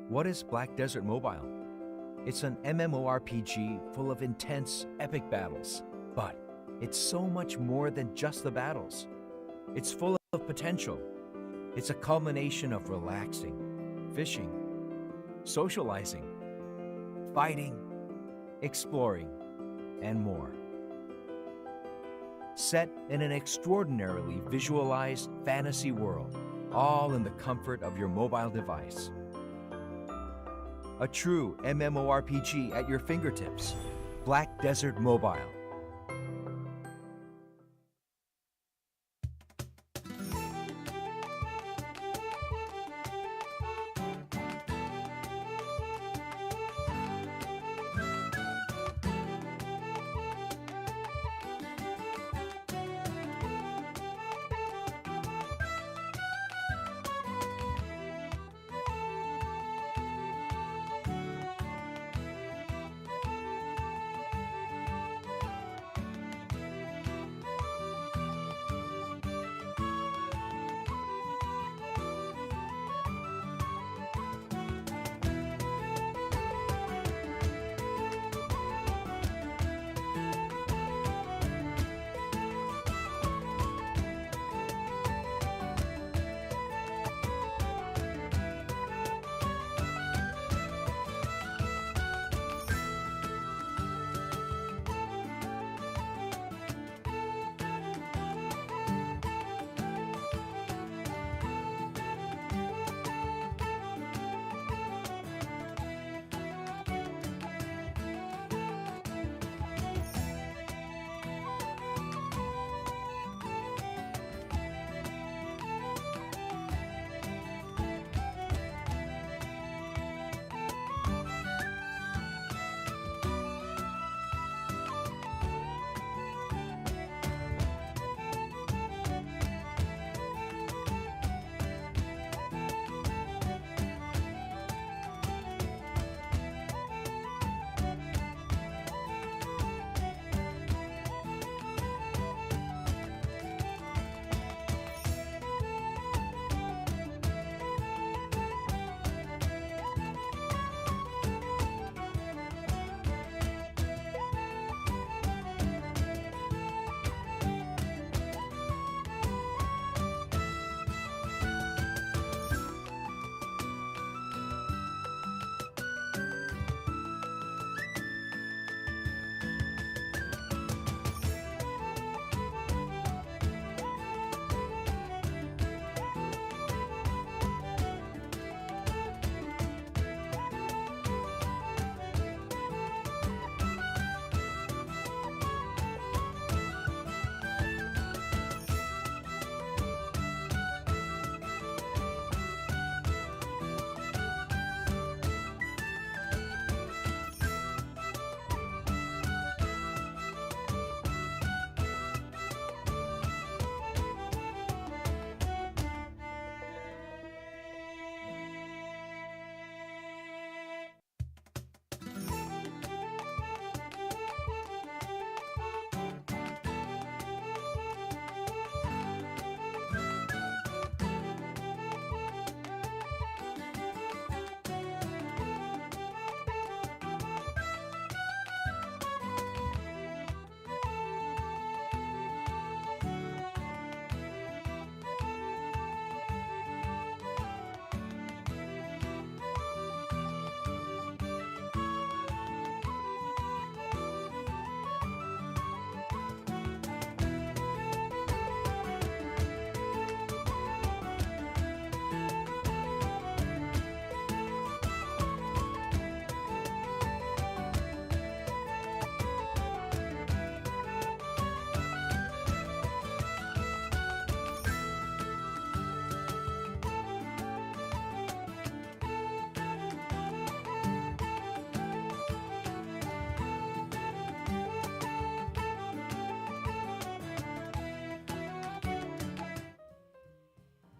What is Black Desert Mobile? It's an MMORPG full of intense, epic battles. But it's so much more than just the battles. It's full of potential. It's a culmination of relaxing, fishing, socializing, fighting, exploring, and more. Set in an extraordinarily visualized fantasy world, all in the comfort of your mobile device. A true MMORPG at your fingertips. Black Desert Mobile.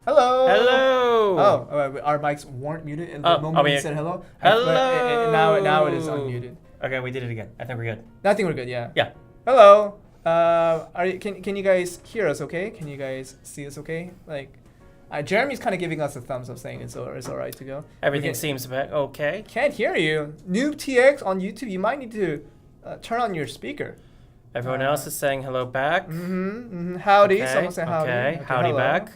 Hello. Hello. Oh, our mics weren't muted in the moment we said hello. Hello. Now it is unmuted. Okay, we did it again. I think we're good. I think we're good. Yeah. Yeah. Hello. Can you guys hear us? Okay. Can you guys see us? Okay. Like, Jeremy's kind of giving us a thumbs up saying it's all right to go. Everything seems okay. Can't hear you. Noob TX on YouTube, you might need to turn on your speaker. Everyone else is saying hello back. Howdy. Okay, Someone say howdy. Okay, howdy hello. back.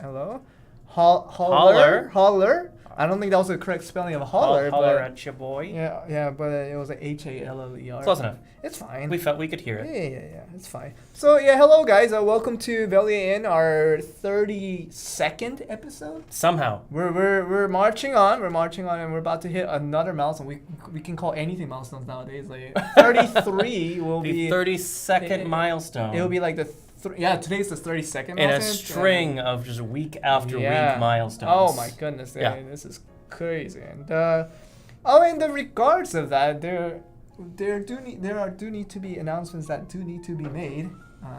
Hello. Holler. I don't think that was the correct spelling of holler. Holler but at your boy. Yeah, but it was like Haller. Close enough. It's fine. We felt we could hear it. Yeah, it's fine. So yeah, hello guys. Welcome to Velia Inn, our 32nd episode. Somehow. We're marching on. And we're about to hit another milestone. We can call anything milestones nowadays. Like 33 will be 32nd milestone. It'll be like the today's the 32nd milestone. In a string of just week after week milestones. Oh my goodness, this is crazy. And in the regards of that, there do need to be announcements that do need to be made.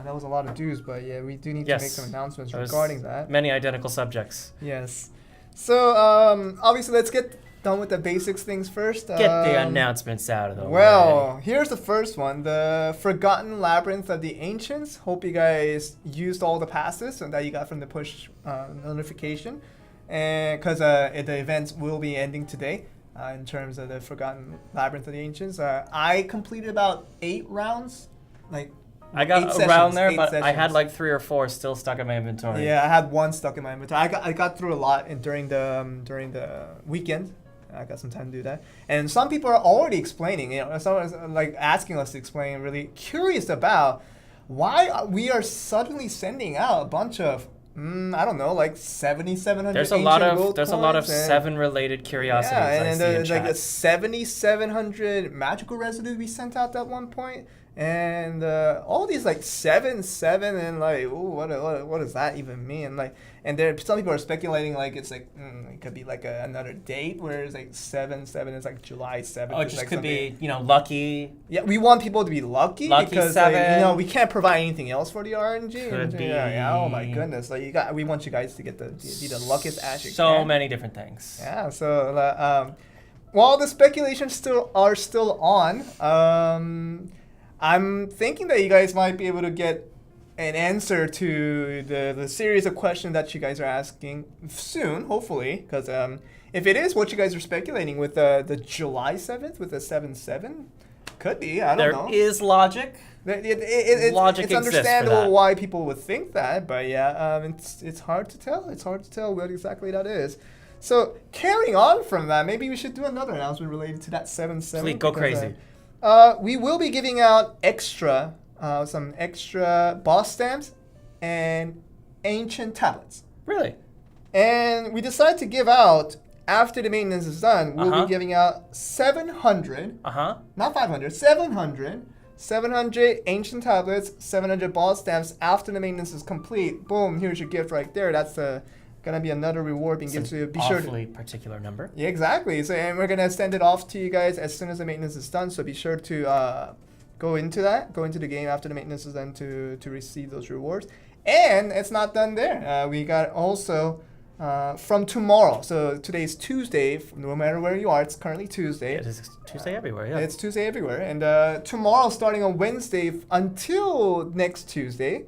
That was a lot of do's, but yeah, we do need to make some announcements regarding that. Many identical subjects. Yes. So obviously, let's get done with the basics things first. Get the announcements out of the way. Well, here's the first one. The Forgotten Labyrinth of the Ancients. Hope you guys used all the passes that you got from the push notification. And because the events will be ending today in terms of the Forgotten Labyrinth of the Ancients. I completed about 8 rounds. I got around there, but I had like 3 or 4 still stuck in my inventory. Yeah, I had 1 stuck in my inventory. I got through a lot during the weekend. I got some time to do that. And some people are already explaining, someone's like asking us to explain, really curious about why we are suddenly sending out a bunch of, I don't know, like 7,700 There's a lot of 7 related curiosities. Yeah, and there's like a 7,700 magical residue we sent out at one point. And all these like 7, and like, ooh, what does that even mean? And there some people are speculating like it's like it could be like another date where it's like 7 is like July 7th. Oh, it just could be lucky. Yeah, we want people to be lucky because 7. We can't provide anything else for the RNG. Could be. Yeah, oh my goodness! We want you guys to be the luckiest as you can. So many different things. Yeah. So while the speculations are still on, I'm thinking that you guys might be able to get an answer to the series of questions that you guys are asking soon, hopefully. Because if it is what you guys are speculating with the July 7th, with the 7/7, could be. I don't know. There is logic. It's understandable why people would think that, but yeah, it's hard to tell. It's hard to tell what exactly that is. So carrying on from that, maybe we should do another announcement related to that 7/7. Please go crazy. We will be giving out some extra boss stamps and ancient tablets. Really? And we decided to give out, after the maintenance is done, we'll be giving out 700, not 500, 700 ancient tablets, 700 boss stamps after the maintenance is complete. Boom, here's your gift right there. That's gonna be another reward being given to you. Be sure to particular number. Yeah, exactly. So, and we're gonna send it off to you guys as soon as the maintenance is done. So be sure to go into the game after the maintenance is done to receive those rewards. And it's not done there. We got also from tomorrow. So today's Tuesday. No matter where you are, it's currently Tuesday. Yeah, it is Tuesday everywhere. Yeah, it's Tuesday everywhere. And tomorrow, starting on Wednesday until next Tuesday,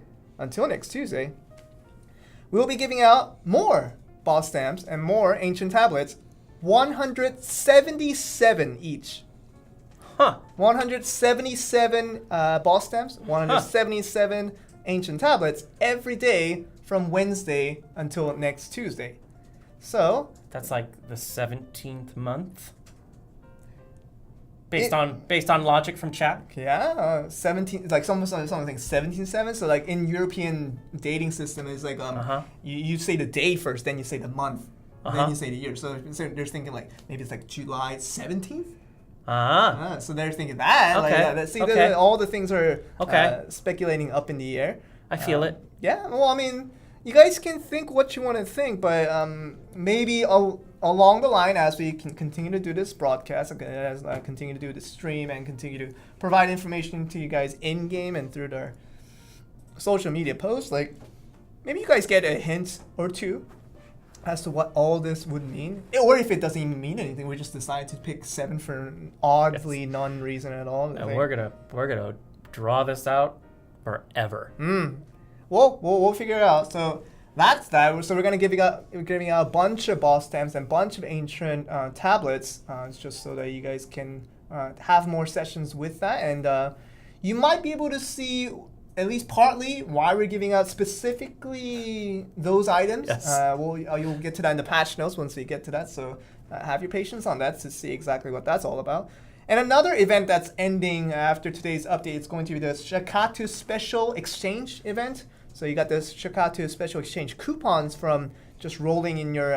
we'll be giving out more boss stamps and more ancient tablets, 177 each. 177 boss stamps, 177 ancient tablets every day from Wednesday until next Tuesday. So that's like the 17th month. Based on logic from chat. Yeah, 17. Like someone thinks 17/7. So like in European dating system, is like you say the day first, then you say the month, then you say the year. So they're thinking like maybe it's like July 17th. So they're thinking that. Okay. All the things are speculating up in the air. I feel it. Yeah. Well, I mean, you guys can think what you want to think, but maybe along the line, as we can continue to do this broadcast, as I continue to do this stream, and continue to provide information to you guys in game and through their social media posts, like maybe you guys get a hint or two as to what all this would mean, or if it doesn't even mean anything, we just decided to pick 7 for oddly non-reason at all. And we're gonna draw this out forever. We'll figure it out. So that's that. So we're giving out a bunch of boss stamps and a bunch of ancient tablets, just so that you guys can have more sessions with that, and you might be able to see at least partly why we're giving out specifically those items. Yes. You'll get to that in the patch notes once we get to that. So have your patience on that to see exactly what that's all about. And another event that's ending after today's update is going to be the Shikatu Special Exchange event. So you got the Shikatu Special Exchange coupons from just rolling in your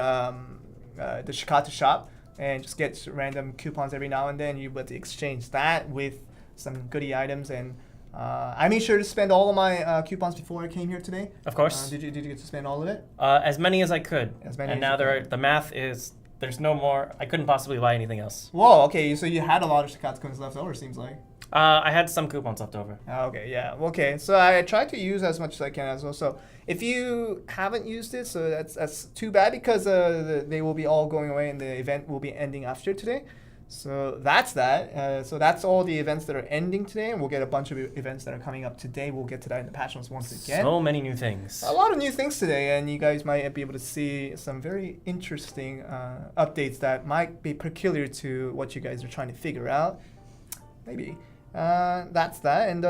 the Shikatu shop and just get random coupons every now and then. You able to exchange that with some goodie items, and I made sure to spend all of my coupons before I came here today. Of course. Did you get to spend all of it? As many as I could. And now the math is there's no more. I couldn't possibly buy anything else. Whoa. Okay. So you had a lot of Shikatu coins left over. Seems like. I had some coupons left over. Okay, yeah. Okay, so I tried to use as much as I can as well. So if you haven't used it, so that's too bad, because they will be all going away and the event will be ending after today. So that's that. So that's all the events that are ending today, and we'll get a bunch of events that are coming up today. We'll get to that in the patch notes once again. So many new things. A lot of new things today, and you guys might be able to see some very interesting updates that might be peculiar to what you guys are trying to figure out. Maybe. That's that, and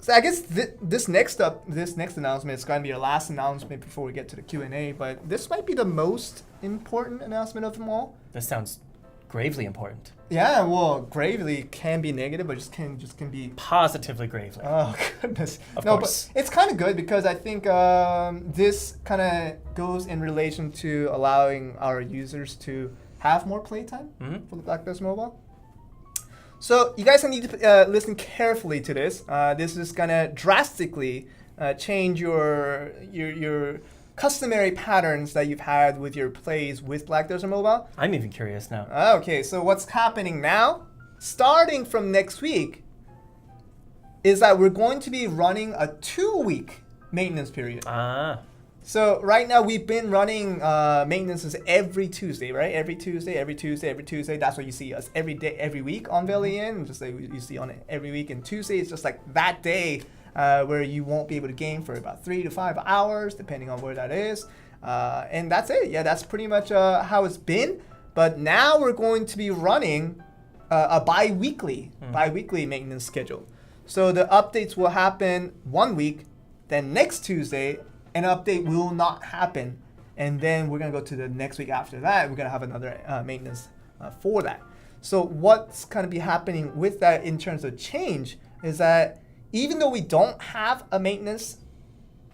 so I guess this next announcement is going to be our last announcement before we get to the Q&A. But this might be the most important announcement of them all. This sounds gravely important. Yeah, well, gravely can be negative, but just can be positively gravely. Oh goodness! Of course. But it's kind of good, because I think this kind of goes in relation to allowing our users to have more playtime for the Black Bears Mobile. So you guys need to listen carefully to this. This is gonna drastically change your customary patterns that you've had with your plays with Black Desert Mobile. I'm even curious now. Okay, so what's happening now, starting from next week, is that we're going to be running a 2-week maintenance period. So right now we've been running maintenances every Tuesday, right? Every Tuesday. That's what you see us every day, every week on Velia Inn. Just like you see on it every week. And Tuesday is just like that day where you won't be able to game for about 3 to 5 hours, depending on where that is. And that's it. Yeah, that's pretty much how it's been. But now we're going to be running a bi-weekly maintenance schedule. So the updates will happen 1 week, then next Tuesday, an update will not happen, and then we're going to go to the next week after that. We're going to have another maintenance for that. So what's going to be happening with that in terms of change is that even though we don't have a maintenance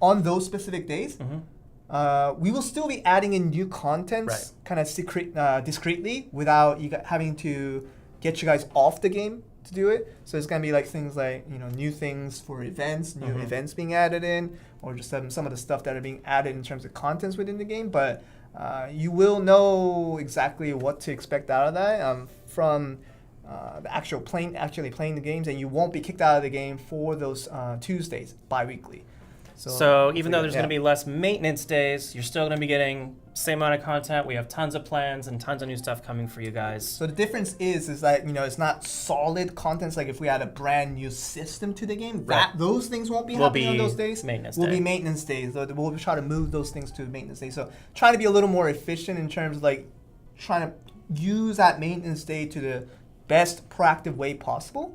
on those specific days, we will still be adding in new contents kind of discreetly without you having to get you guys off the game to do it. So it's going to be like things like, new things for events, new events being added in, or just some of the stuff that are being added in terms of contents within the game. But you will know exactly what to expect out of that from the actually playing the games, and you won't be kicked out of the game for those Tuesdays bi-weekly. So even though there's going to be less maintenance days, you're still going to be getting same amount of content. We have tons of plans and tons of new stuff coming for you guys. So the difference is that it's not solid contents. Like if we had a brand new system to the game, those things won't be happening on those days. Will be maintenance days. So we'll try to move those things to maintenance days. So trying to be a little more efficient in terms of like trying to use that maintenance day to the best proactive way possible,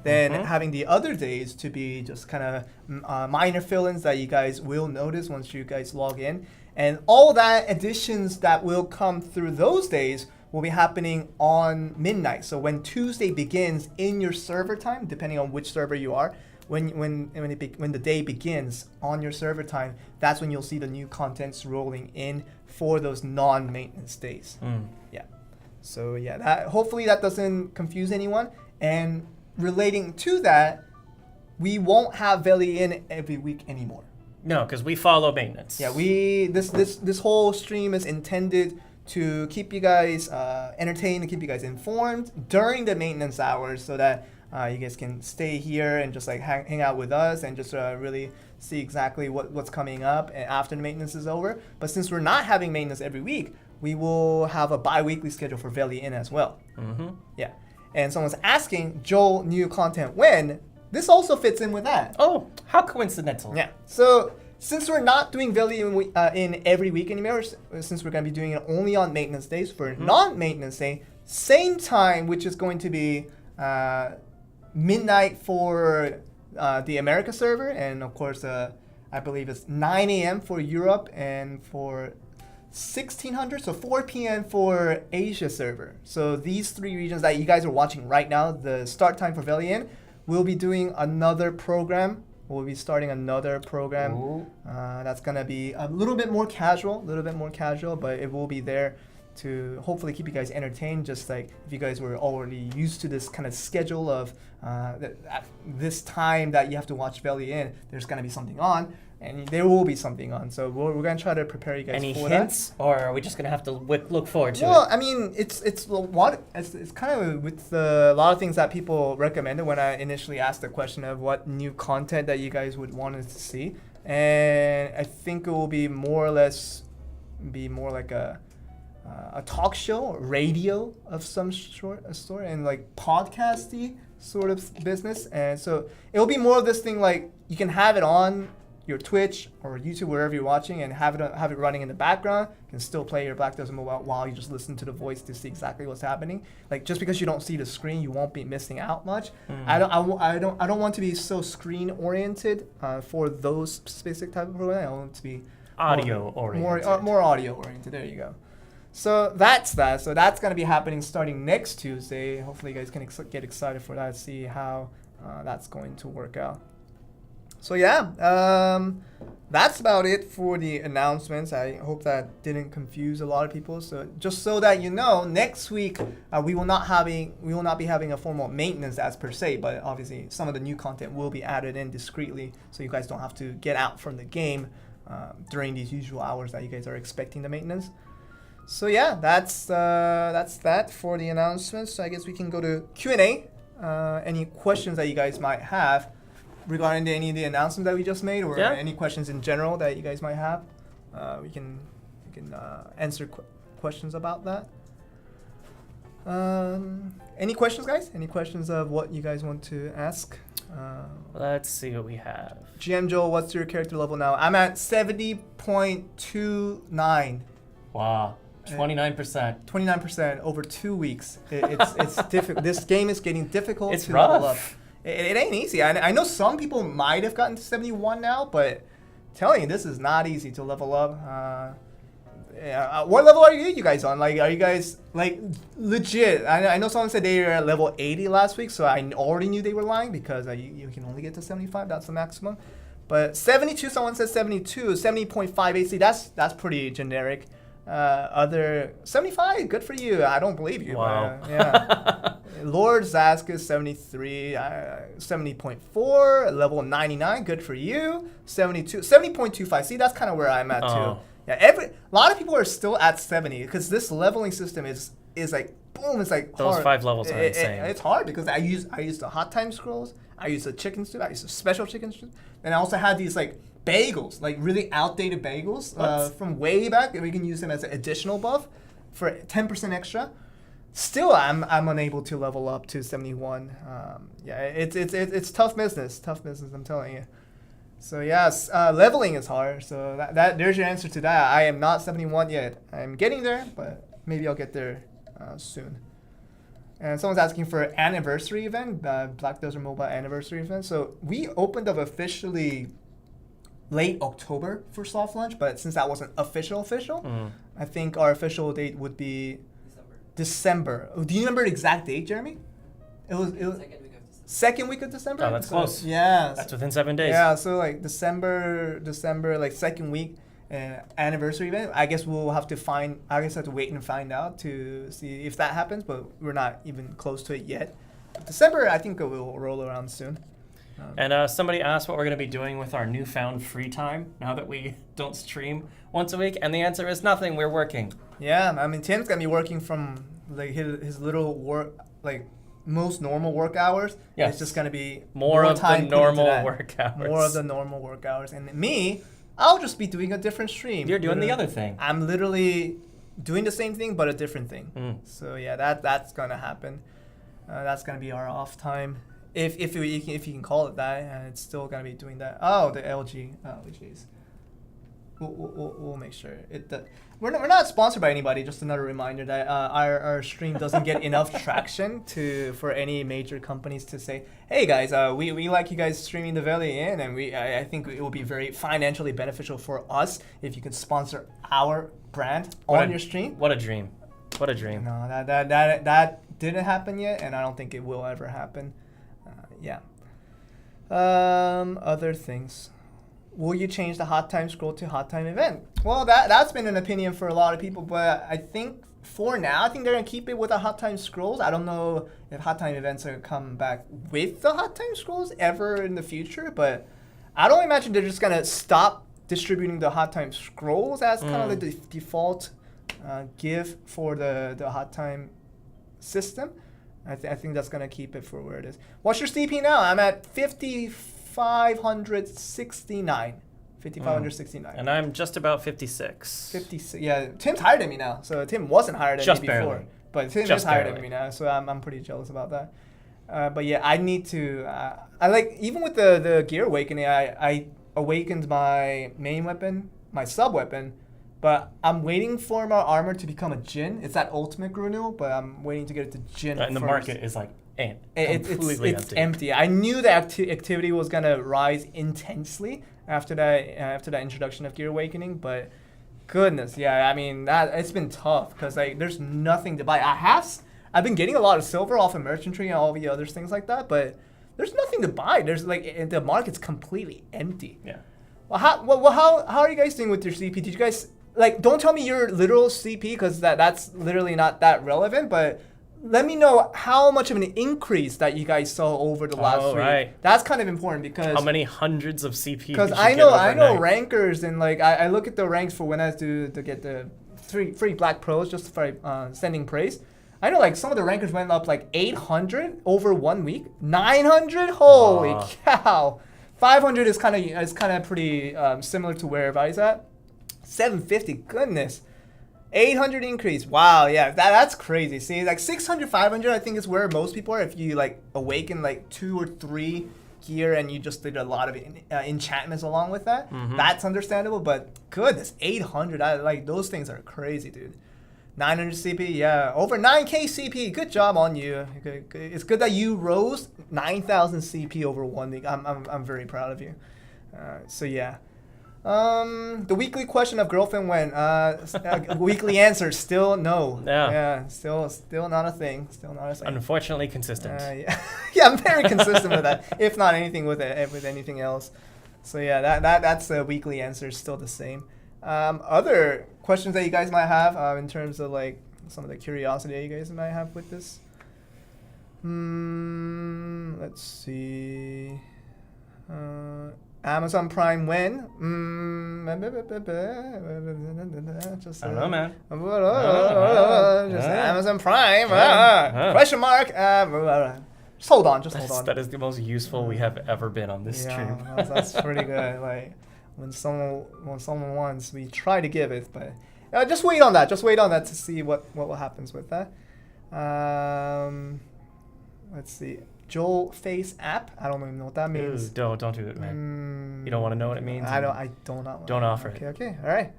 then having the other days to be just kind of minor fill-ins that you guys will notice once you guys log in. And all that additions that will come through those days will be happening on midnight. So when Tuesday begins in your server time, depending on which server you are, when the day begins on your server time, that's when you'll see the new contents rolling in for those non-maintenance days. Yeah. So yeah, hopefully that doesn't confuse anyone. And relating to that, we won't have Velia Inn every week anymore. No, because we follow maintenance. Yeah, this whole stream is intended to keep you guys entertained, to keep you guys informed during the maintenance hours, so that you guys can stay here and just like hang out with us and just really see exactly what's coming up after the maintenance is over. But since we're not having maintenance every week, we will have a bi-weekly schedule for Velia Inn as well. Yeah. And someone's asking, Joel, new content when? This also fits in with that. Oh, how coincidental. Yeah. So since we're not doing Velia in every week anymore, since we're going to be doing it only on maintenance days, for non-maintenance day, same time, which is going to be midnight for the America server, and of course, I believe it's 9 a.m. for Europe, and for 1600, so 4 p.m. for Asia server. So these three regions that you guys are watching right now, the start time for Velia Inn, we'll be doing another program. We'll be starting another program that's gonna be a little bit more casual, but it will be there to hopefully keep you guys entertained. Just like if you guys were already used to this kind of schedule of this time that you have to watch Velia Inn, there's gonna be something on. And there will be something on, so we're gonna try to prepare you guys Any for hints, or are we just gonna have to look forward to it? Well, I mean, it's kind of with a lot of things that people recommended when I initially asked the question of what new content that you guys would want us to see, and I think it will be more like a talk show, or radio of some sort, and like podcasty sort of business, and so it will be more of this thing like you can have it on your Twitch or YouTube, wherever you're watching, and have it running in the background. You can still play your Black Desert Mobile while you just listen to the voice to see exactly what's happening. Like, just because you don't see the screen, you won't be missing out much. I don't want to be so screen oriented for those specific type of programs. I want it to be audio oriented. More audio oriented. There you go. So that's that. So that's gonna be happening starting next Tuesday. Hopefully, you guys can get excited for that. See how that's going to work out. So yeah, that's about it for the announcements. I hope that didn't confuse a lot of people. So just so that you know, next week we will not be having a formal maintenance as per se, but obviously some of the new content will be added in discreetly, so you guys don't have to get out from the game during these usual hours that you guys are expecting the maintenance. So yeah, that's that for the announcements. So I guess we can go to Q&A. Any questions that you guys might have regarding any of the announcements that we just made, or any questions in general that you guys might have, we can answer questions about that. Any questions, guys? Any questions of what you guys want to ask? Let's see what we have. GM Joel, what's your character level now? I'm at 70.29. Wow, 29%. 29% over 2 weeks. It's difficult. This game is getting difficult It's to rough. level up. It ain't easy. I know some people might have gotten to 71 now, but telling you, this is not easy to level up. What level are you guys on? Like, are you guys like legit? I know someone said they were at level 80 last week, so I already knew they were lying, because you can only get to 75. That's the maximum. But 72, someone said 72, 70.5 AC. That's pretty generic. Other 75, good for you. I don't believe you. Wow. But, yeah. Lord Zask is 73, 70.4, level 99, good for you. 72, 70.25. See, that's kind of where I'm at too. Yeah, a lot of people are still at 70, because this leveling system is like boom. It's like those hard. 5 levels are insane. It's hard because I use the hot time scrolls. I use the chicken soup. I use the special chicken soup, and I also had these like bagels, like really outdated bagels from way back, and we can use them as an additional buff for 10% extra. Still, I'm unable to level up to 71. Yeah, it's tough business. Tough business, I'm telling you. So yes, leveling is hard. So that there's your answer to that. I am not 71 yet. I'm getting there, but maybe I'll get there soon. And someone's asking for an anniversary event, Black Desert Mobile anniversary event. So we opened up officially late October for soft launch, but since that wasn't official, I think our official date would be December. Do you remember the exact date, Jeremy? It was second week of December. Oh, that's close. Yeah, that's within 7 days. Yeah, so like December, like second week anniversary event. I guess we'll have to have to wait and find out to see if that happens, but we're not even close to it yet. December, I think it will roll around soon. And somebody asked what we're going to be doing with our newfound free time now that we don't stream once a week, and the answer is nothing. We're working. Yeah, I mean, Tim's going to be working from like his little work, like most normal work hours. Yes. It's just going to be more of time the normal work hours. More of the normal work hours. And me, I'll just be doing a different stream. You're doing the other thing. I'm literally doing the same thing, but a different thing. So yeah, that's going to happen. That's going to be our off time. If you can call it that, and it's still going to be doing that. Oh, the LG. Oh, jeez. we'll make sure it. We're not sponsored by anybody. Just another reminder that our stream doesn't get enough traction for any major companies to say, hey guys, we like you guys streaming the Velia Inn, and I think it will be very financially beneficial for us if you could sponsor our brand on your stream. What a dream! What a dream! No, that didn't happen yet, and I don't think it will ever happen. Yeah. Other things. Will you change the hot time scroll to hot time event? Well, that's been an opinion for a lot of people, but I think for now, I think they're gonna keep it with the hot time scrolls. I don't know if hot time events are gonna come back with the hot time scrolls ever in the future, but I don't imagine they're just gonna stop distributing the hot time scrolls as kind of the default give for the hot time system. I think that's gonna keep it for where it is. What's your CP now? I'm at 5,569. 5,569. And I'm just about 56. 56. Yeah, Tim's higher than me now. So Tim wasn't higher than Just me before. barely. But Tim Just is higher barely. than me now. So I'm pretty jealous about that. But yeah, I need to. I like, even with the Gear Awakening, I awakened my main weapon, my sub weapon. But I'm waiting for my armor to become a Jin. It's that ultimate renewal, but I'm waiting to get it to Jin And the first. market is like Completely empty. I knew the activity was gonna rise intensely after that introduction of Gear Awakening, but goodness, yeah, I mean that it's been tough because like there's nothing to buy. I've been getting a lot of silver off of merchantry and all the other things like that, but there's nothing to buy. There's like the market's completely empty. Yeah. Well, how are you guys doing with your CP? Did you guys don't tell me your literal CP because that's literally not that relevant, but let me know how much of an increase that you guys saw over the last week. Right. That's kind of important because How many hundreds of CP? because I know rankers and like I look at the ranks for when I do to get the free black pros just for sending praise. I know like some of the rankers went up like 800 over 1 week, 900. Holy cow! 500 is kind of pretty similar to where everybody's at. 750, goodness. 800 increase. Wow, yeah, that's crazy. See, like 600, 500, I think is where most people are. If you like awaken like 2 or 3 gear and you just did a lot of enchantments along with that, that's understandable. But goodness, 800, like those things are crazy, dude. 900 CP, yeah, over 9K CP. Good job on you. It's good that you rose 9,000 CP over 1 week. I'm very proud of you. So yeah. The weekly question of girlfriend when weekly answer still no. Yeah, still not a thing. Still not a thing. Unfortunately consistent. Yeah. Yeah, I'm very consistent with that. If not anything with anything else. So yeah, that's the weekly answer, still the same. Other questions that you guys might have in terms of like some of the curiosity that you guys might have with this. Let's see. Amazon Prime when? Just, I don't know, man. Just Amazon Prime. Question mark. Just hold on. That is the most useful we have ever been on this stream. That's pretty good. Like when someone wants, we try to give it, but just wait on that. Just wait on that to see what happens with that. Let's see. Joel Face app. I don't even know what that means. Ooh, don't do it, man. You don't want to know what it means. I don't know. Don't offer it. Okay. All right.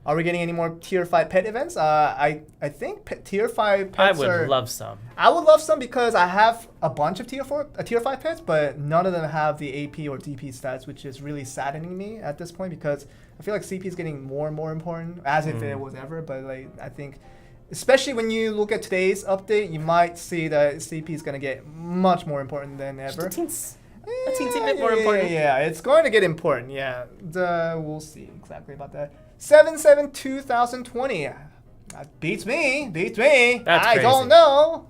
Are we getting any more tier 5 pet events? I think tier 5 pets I would love some. I would love some because I have a bunch of tier 5 pets, but none of them have the AP or DP stats, which is really saddening me at this point because I feel like CP is getting more and more important, as if it was ever. But like I think, especially when you look at today's update, you might see that CP is going to get much more important than ever. Just a teensy bit more important. Yeah, it's going to get important. Yeah, we'll see exactly about that. 7/7/2020. Beats me. That's I crazy. don't know.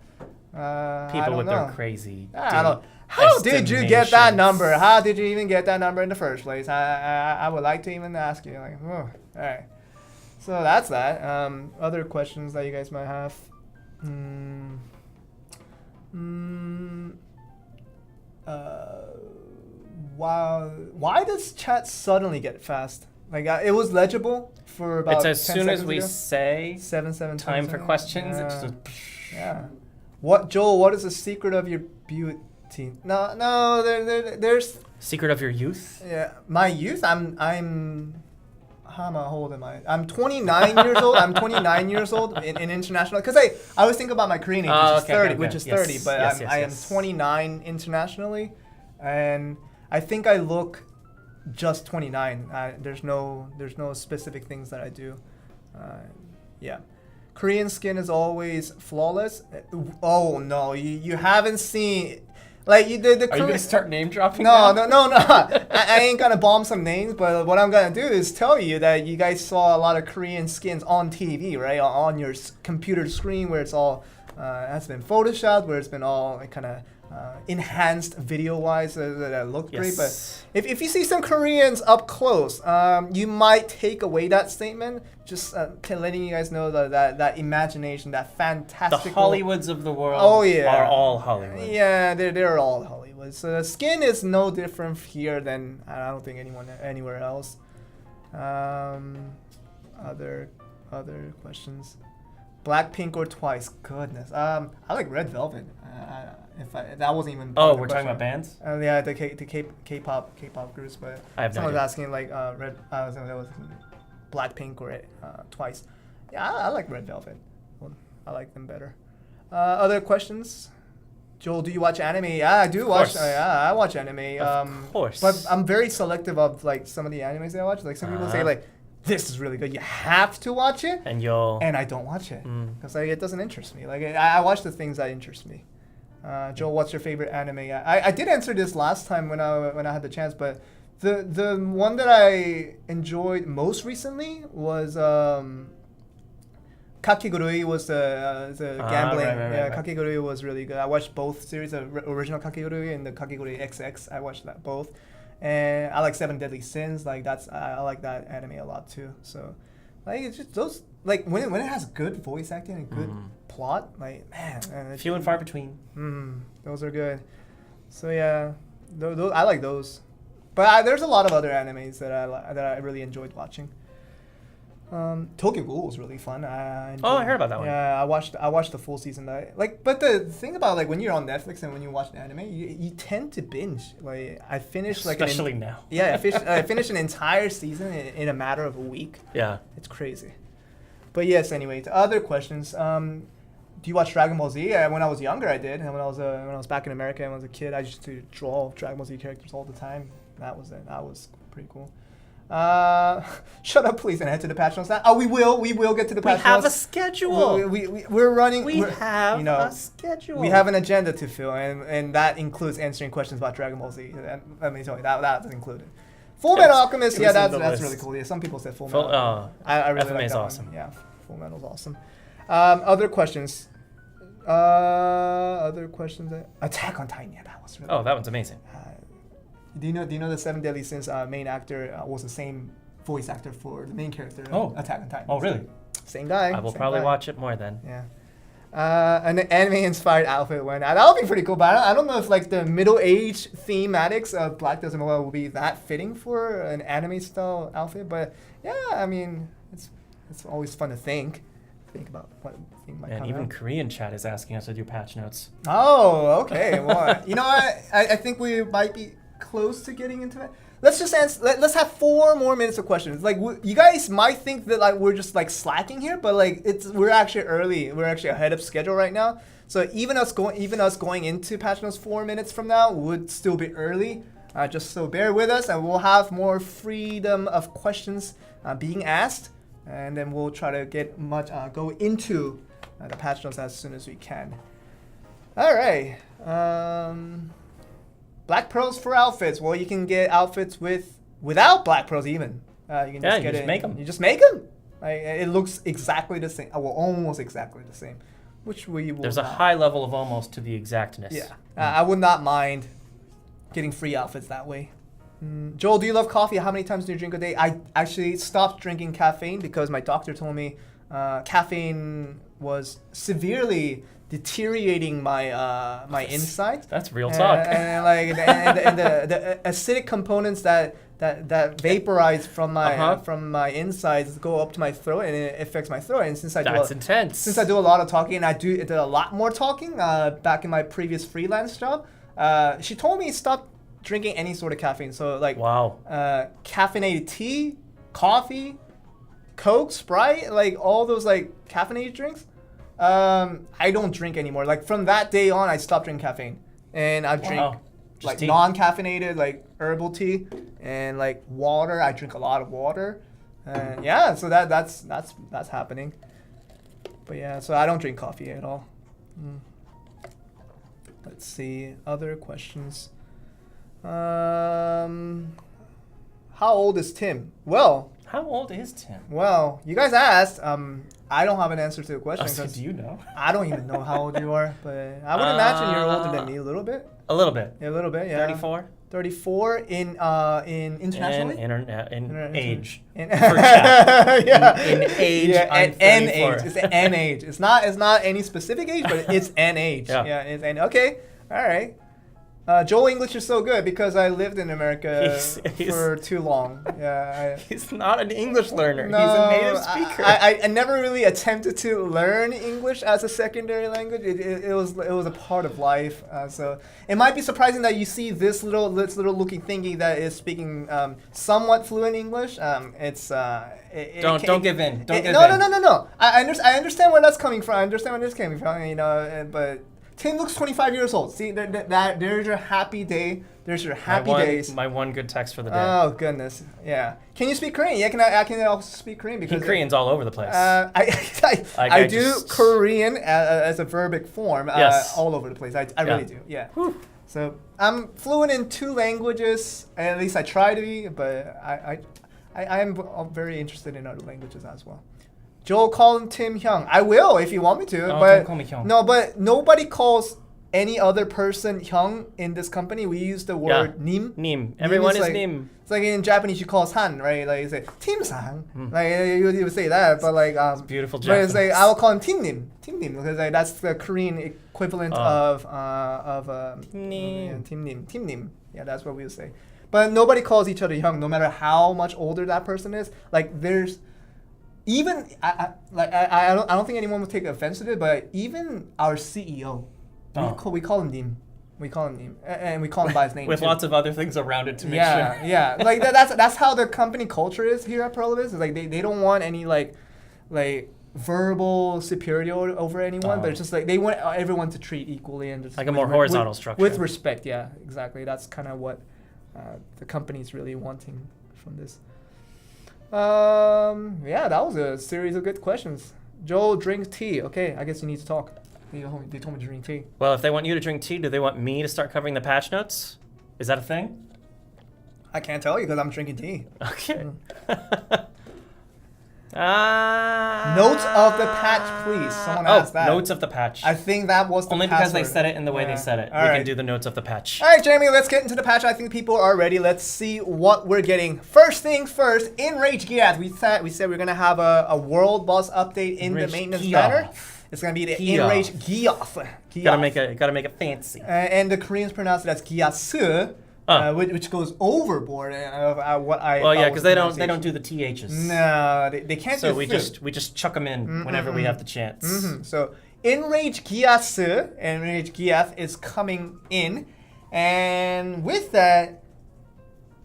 People with their crazy. I don't. How did you get that number? How did you even get that number in the first place? I would like to even ask you. Like, all right. So that's that. Other questions that you guys might have. Why does chat suddenly get fast? Like it was legible for about. It's as 10 soon as seconds we ago. say 7/7. time for questions. Yeah. It's just Yeah. Joel? What is the secret of your No, there's Secret of your youth? yeah. My youth, how old am I? I'm 29 years old. I'm 29 years old in international. Because I always think about my Korean age, which is 30, which is 30. Yes, But yes, I am yes. 29 internationally, and I think I look just 29. There's no specific things that I do. Yeah, Korean skin is always flawless. Oh no, you haven't seen. Like the Are you gonna start name dropping? no, now? no. I ain't gonna bomb some names, but what I'm gonna do is tell you that you guys saw a lot of Korean skins on TV, right? On your computer screen, where it's all has been photoshopped, where it's been all kind of enhanced video-wise that look great. But if you see some Koreans up close, you might take away that statement. Just letting you guys know that imagination, that The fantastic Hollywoods of the world are all Hollywood. Yeah, they're all Hollywood. So the skin is no different here than I don't think anywhere else. Other questions. Blackpink or Twice? Goodness. I like Red Velvet. That wasn't even. Oh, we're talking about bands? Yeah, the K-pop groups, but I have no someone's idea. asking like Red. That was Blackpink or Twice. Yeah, I like Red Velvet. Well, I like them better. Other questions? Joel, do you watch anime? Yeah, I do watch. I watch anime. Of course. But I'm very selective of like some of the animes that I watch. Like some people say like, this is really good. You have to watch it. And I don't watch it because like it doesn't interest me. Like I watch the things that interest me. Joel, what's your favorite anime? I did answer this last time when I had the chance, but the one that I enjoyed most recently was Kakegurui was the gambling. Right. Kakegurui was really good. I watched both series, the original Kakegurui and the Kakegurui XX. I watched that both, and I like Seven Deadly Sins. Like I like that anime a lot too. So, like it's just those like when it has good voice acting and good plot, like man, few and far between. Those are good. So yeah, those I like those. But there's a lot of other animes that I really enjoyed watching. Tokyo Ghoul was really fun. I heard about that one. Yeah, I watched the full season. But the thing about like when you're on Netflix and when you watch an anime, you tend to binge. Like I finished like especially now. Yeah, I finished an entire season in a matter of a week. Yeah, it's crazy. But yes, anyway, to other questions. Do you watch Dragon Ball Z? When I was younger, I did. And when I was back in America and when I was a kid, I used to draw Dragon Ball Z characters all the time. That was pretty cool. Shut up, please, and head to the patch notes now. Oh, we will get to the patch notes. We have a schedule. We're running. We have a schedule. We have an agenda to fill, and that includes answering questions about Dragon Ball Z. And let me tell you, that's included. Full Metal Alchemist, yeah, that's really cool. Yeah, some people said Full Metal. I really FMA like is that awesome. one. Yeah, Full Metal's awesome. Other questions. Attack on Titan. Yeah, that was really. Oh, that one's amazing. Do you know the Seven Deadly Sins main actor was the same voice actor for the main character of Attack on Titan? Oh, really? Same guy. I will probably watch it more then. Yeah. An anime-inspired outfit went. That would be pretty cool, but I don't know if like the middle-age thematics of Black Doesn't Know will be that fitting for an anime-style outfit. But yeah, I mean, it's always fun to think about what thing might come And even out. Korean chat is asking us to do patch notes. Oh, okay. Well, you know what? I think we might be close to getting into it. Let's just answer. Let's have 4 more minutes of questions. Like you guys might think that like we're just like slacking here, but like we're actually early. We're actually ahead of schedule right now. So even us going into patch notes 4 minutes from now would still be early. Just so bear with us, and we'll have more freedom of questions being asked, and then we'll try to go into the patch notes as soon as we can. All right. Black pearls for outfits. Well, you can get outfits without black pearls even. You can just get it. Make them. You just make them. It looks exactly the same. Well, almost exactly the same. Which we will. There's a high level of almost to the exactness. Yeah. I would not mind getting free outfits that way. Joel, do you love coffee? How many times do you drink a day? I actually stopped drinking caffeine because my doctor told me caffeine was severely deteriorating my insides. That's real talk. And like the acidic components that vaporize from my insides go up to my throat, and it affects my throat. And since I do a lot of talking, and I did a lot more talking back in my previous freelance job, She told me stop drinking any sort of caffeine. So like Wow. caffeinated tea, coffee, Coke, Sprite, like all those like caffeinated drinks. I don't drink anymore. Like from that day on, I stopped drinking caffeine, and I drink Just like tea. non-caffeinated like herbal tea and like water. I drink a lot of water, and yeah, so that's happening. But yeah, so I don't drink coffee at all. Let's see other questions. How old is Tim? Well, How old is Tim? you guys asked. I don't have an answer to the question So because do you know? I don't even know how old you are. But I would imagine you're older than me a little bit. A little bit. Yeah, a little bit. Yeah. 34. 34 in internationally. In age. In, For chat. yeah. In age, Yeah, I'm N 34. age. It's an N age. It's not any specific age, but it's N age. Yeah. It's N. Okay. All right. Joel English is so good because I lived in America He's- for too long. Yeah. He's not an English learner. No, He's a native speaker. I never really attempted to learn English as a secondary language. It was a part of life. So it might be surprising that you see this little looking thingy that is speaking somewhat fluent English. Don't give in. Don't give in. No. I understand where that's coming from. I understand where this came from. You know, but Tim looks 25 years old. See, there's your happy day. There's your happy days. My one good text for the day. Oh goodness, yeah. Can you speak Korean? Yeah, I can also speak Korean because Korean's all over the place. I do Korean as a verbic form. Yes. All over the place. I really do. Yeah. So I'm fluent in 2 languages. At least I try to be, but I'm very interested in other languages as well. Joel, call him Tim Hyung. I will if you want me to. Oh, but don't call me Hyung. No, but nobody calls any other person Hyung in this company. We use the word 님. Nim. Everyone is like, Nim. It's like in Japanese you call san, right? Like you say Tim-san. Like you would say that, but like Beautiful but Japanese. it's like I will call him Tim-nim. Tim-nim because like, that's the Korean equivalent of Nim. Tim-nim. Tim-nim. Yeah, that's what we would say. But nobody calls each other Hyung, no matter how much older that person is. Like there's even I don't think anyone would take offense to it, but even our CEO, we call him Nim. We call him Nim, and we call him by his name With too. lots of other things around it to make sure. Yeah. Like that's how the company culture is here at Perlevis. It's like they don't want any like verbal superiority over anyone, but it's just like they want everyone to treat equally and just Like a more horizontal structure. with respect. Yeah, exactly. That's kind of what the company's really wanting from this. Yeah, that was a series of good questions. Joel drinks tea. Okay, I guess you need to talk. They told me to drink tea. Well, if they want you to drink tea, do they want me to start covering the patch notes? Is that a thing? I can't tell you because I'm drinking tea. Okay. Notes of the patch, please. Someone asked that. Notes of the patch. I think that was the Only because they password. said it in the way they said it. All We right. can do the notes of the patch. All right, Jamie, let's get into the patch. I think people are ready. Let's see what we're getting. First things first, in Rage Giath, we said we're going to have a world boss update in the Rage maintenance Giath. banner. It's going to be the Giath. Enrage Giath. Gotta make it fancy. And the Koreans pronounce it as Giasu, which goes overboard of what I Well, thought yeah, was because they the don't do the ths. No, they can't So do we th. just chuck them in whenever we have the chance. So Enrage Giasu, Enrage Giath is coming in. And with that,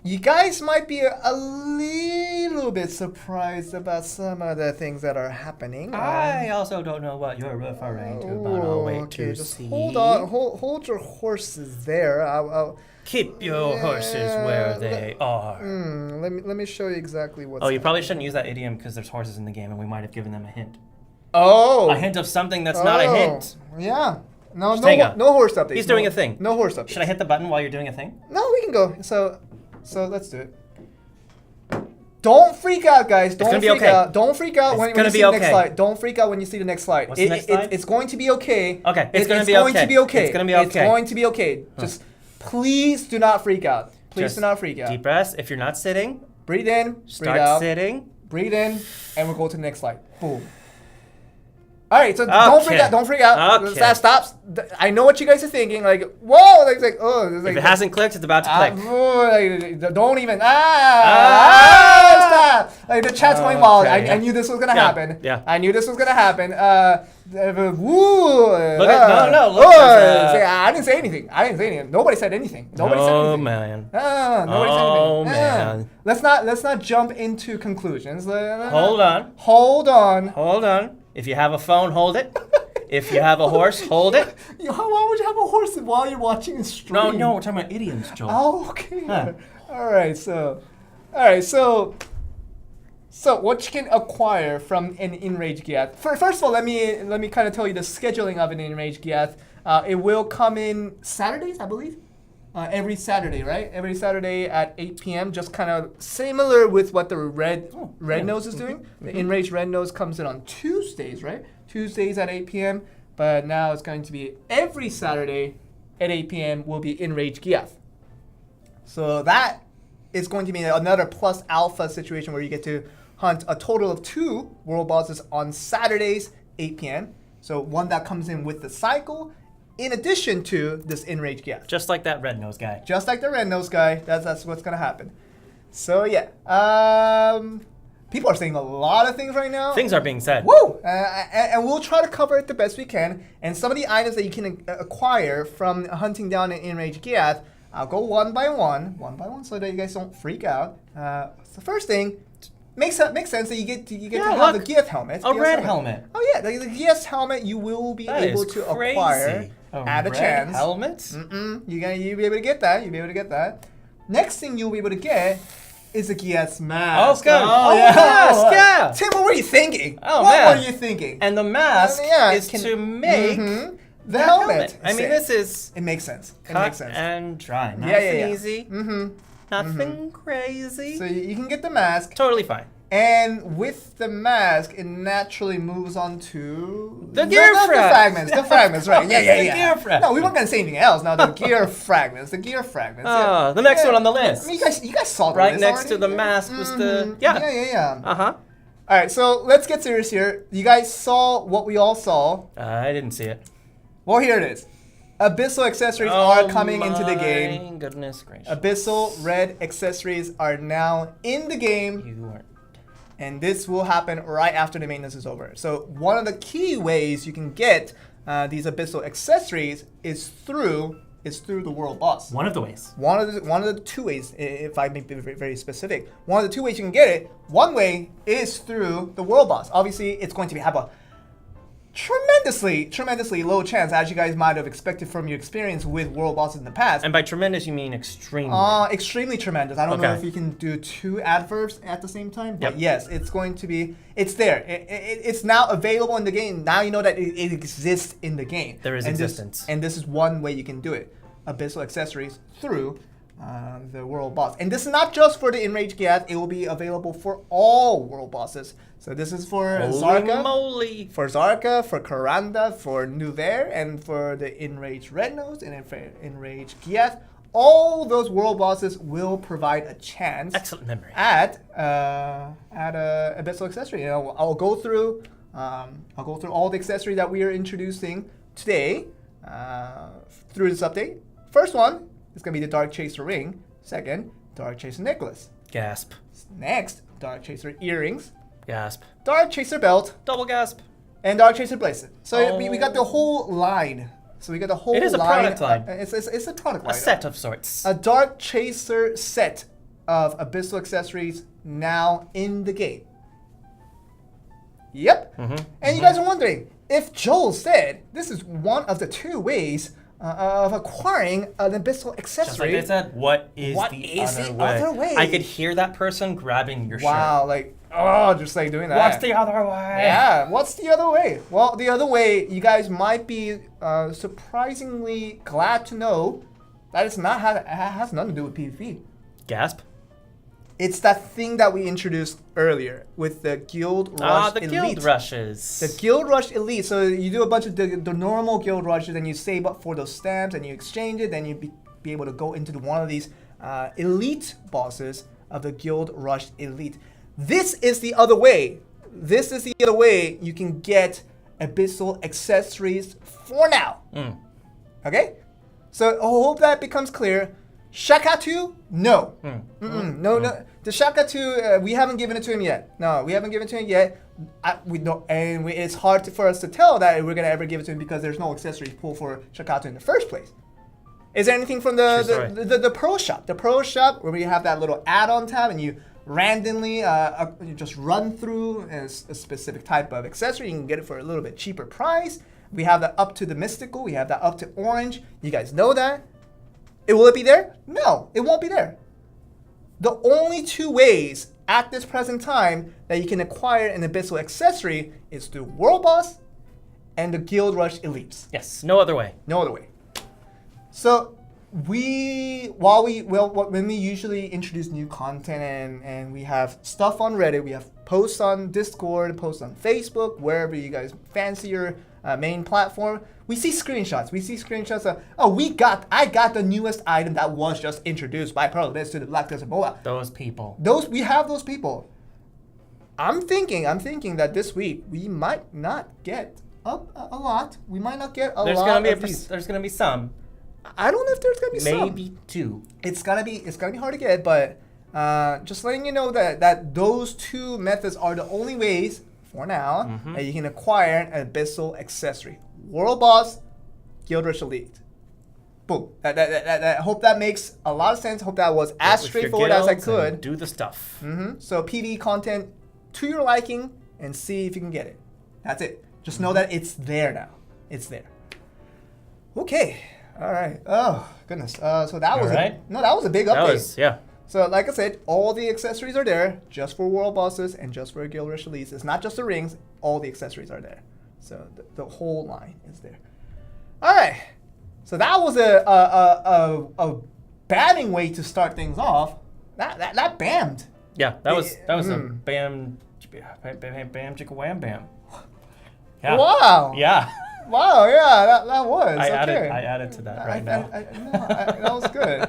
you guys might be a little bit surprised about some of the things that are happening. I also don't know what you're referring to, but I'll wait to just see. hold on, hold your horses there. I'll Keep your horses where they are. let me show you exactly what's. Oh, you probably shouldn't use that idiom because there's horses in the game, and we might have given them a hint. Oh, A hint of something that's not a hint. Yeah. No, hang on. no horse updates. He's doing no, a thing. No horse updates. Should I hit the button while you're doing a thing? No, we can go. So let's do it. Don't freak out, guys. Don't gonna be freak okay. out. Don't freak out when you gonna see be the next okay. slide. Don't freak out when you see the next slide. What's the next slide? It's going to be okay. Okay, it's gonna be going okay. to be okay. It's gonna be It's okay. going to be okay. Just please do not freak out. Please Just do not freak out. Deep breaths. If you're not sitting, Breathe in. start breathe out. sitting. Breathe in, and we'll go to the next slide. Boom. All right, so don't freak out. Don't freak out. Okay. That stops. I know what you guys are thinking. Like, whoa! Like, oh. Like, If it hasn't clicked, it's about to click. Don't even. Stop! Like the chat's going wild. I knew this was gonna happen. Yeah. I knew this was gonna happen. Look at Look. I didn't say anything. Nobody said anything. Nobody said anything. Man. Nobody said anything. Man. Let's not jump into conclusions. Hold on. Hold on. Hold on. If you have a phone, hold it. If you have a horse, hold it. Why would you have a horse while you're watching a stream? No, we're talking about idioms, Joel. Oh, okay. Huh. All right. So what you can acquire from an Enraged Gyath. First of all, let me kind of tell you the scheduling of an Enraged Gyath. It will come in Saturdays, I believe. Every Saturday, right? Every Saturday at 8 p.m. Just kind of similar with what the Red Nose is doing. The Enraged Red Nose comes in on Tuesdays, right? Tuesdays at 8 p.m. But now it's going to be every Saturday at 8 p.m. will be Enraged Gyath. So that is going to be another plus alpha situation where you get to hunt a total of 2 world bosses on Saturdays, 8 p.m. So one that comes in with the cycle, in addition to this Enraged Gyath. Just like that red nose guy. Just like the red nose guy. That's what's gonna happen. So yeah, people are saying a lot of things right now. Things are being said. Woo! And we'll try to cover it the best we can. And some of the items that you can acquire from hunting down an Enraged Gyath, I'll go one by one, so that you guys don't freak out. The first thing. Makes sense that you get to have the Gyath helmet. A red helmet. Oh yeah, the Gyath helmet you will be able to acquire at a chance. Helmet? You'll be able to get that. Next thing you'll be able to get is a Gyath's mask. Okay. Mask. Yeah. Tim, what were you thinking? Oh, what man. were you thinking? And the mask is to make the helmet. I mean, this is it makes sense. cut and dry. Nothing easy. Nothing crazy. So you can get the mask. Totally fine. And with the mask, it naturally moves on to the gear fragments. The fragments, right? Yeah. The gear fragments. No, we weren't gonna say anything else. Now the gear fragments. The gear fragments. Oh, the next one on the list. You guys saw the right list next already? to the mask was the Yeah. Uh-huh. All right, so let's get serious here. You guys saw what we all saw. I didn't see it. Well, here it is. Abyssal accessories are coming into the game. My goodness gracious. Abyssal red accessories are now in the game. You weren't. And this will happen right after the maintenance is over. So one of the key ways you can get these abyssal accessories is through the world boss. One of the ways. One of the 2 ways, if I may be very specific. One of the 2 ways you can get it. One way is through the world boss. Obviously, it's going to have a tremendously low chance, as you guys might have expected from your experience with world bosses in the past. And by tremendous, you mean extremely. Extremely tremendous. I don't know if you can do 2 adverbs at the same time, but yes, it's going to be. It's there. It's now available in the game. Now you know that it exists in the game. There is existence. And this is one way you can do it. Abyssal accessories through the world boss. And this is not just for the Enraged Gyath. It will be available for all world bosses. So this is for Zarka, for Karanda, for Nuver, and for the Enraged Red Nose, and for Enraged Gyath. All those world bosses will provide a chance. Excellent memory. At Abyssal accessory. You know, I'll go through all the accessories that we are introducing today through this update. First one is going to be the Dark Chaser ring. Second, Dark Chaser necklace. Gasp. Next, Dark Chaser earrings. Gasp. Dark Chaser belt. Double gasp. And Dark Chaser bracelet. So we got the whole line. It is a product line. It's a product line. A set of sorts. A Dark Chaser set of Abyssal accessories now in the game. Yep. And you guys are wondering, if Joel said this is one of the 2 ways of acquiring an Abyssal accessory. Just like I said, what is the other way? I could hear that person grabbing your shirt. Wow, just like doing that. What's the other way? Yeah, what's the other way? Well, the other way, you guys might be surprisingly glad to know that has nothing to do with PvP. Gasp. It's that thing that we introduced earlier with the Guild Rush Elite. Guild Rushes. The Guild Rush Elite. So you do a bunch of the normal Guild Rushes, and you save up for those stamps, and you exchange it, then you be able to go into one of these elite bosses of the Guild Rush Elite. This is the other way. You can get abyssal accessories for now. Okay? So I hope that becomes clear. Shakatu, no. No. The Shakatu, we haven't given it to him yet. No, we haven't given it to him yet. It's hard for us to tell that we're going to ever give it to him because there's no accessories pull for Shakatu in the first place. Is there anything from the Pro Shop? The Pro Shop, where we have that little add-on tab and you randomly you just run through a specific type of accessory. You can get it for a little bit cheaper price. We have that up to the mystical. We have that up to orange. You guys know that. Will it be there? No, it won't be there. The only two ways at this present time that you can acquire an abyssal accessory is through World Boss and the Guild Rush Elites. Yes, no other way. No other way. So when we usually introduce new content and we have stuff on Reddit, we have posts on Discord, posts on Facebook, wherever you guys fancy your main platform, we see screenshots. We see screenshots of, I got the newest item that was just introduced by Pearl Abyss to the Black Desert Mobile. Those people. We have those people. I'm thinking that this week we might not get a lot. We might not get a lot of these. There's gonna be some. I don't know if there's gonna be some. Maybe two. It's gonna be hard to get, but just letting you know that those two methods are the only ways for now that you can acquire an abyssal accessory. World Boss, Guild Rush Elite. Boom. I hope that makes a lot of sense. Hope that was as straightforward as I could. Do the stuff. So PvE content to your liking and see if you can get it. That's it. Just know that it's there now. It's there. Okay. All right. Oh goodness. So that was that was a big update. Yeah. So like I said, all the accessories are there just for World Bosses and just for Guild Rush Elites. It's not just the rings. All the accessories are there. So the whole line is there. All right. So that was a batting way to start things off. That bammed. Yeah, that was a bam chicka wham bam. Yeah. Wow. Yeah. Wow. Yeah, that was. I okay. added to that right now. That was good.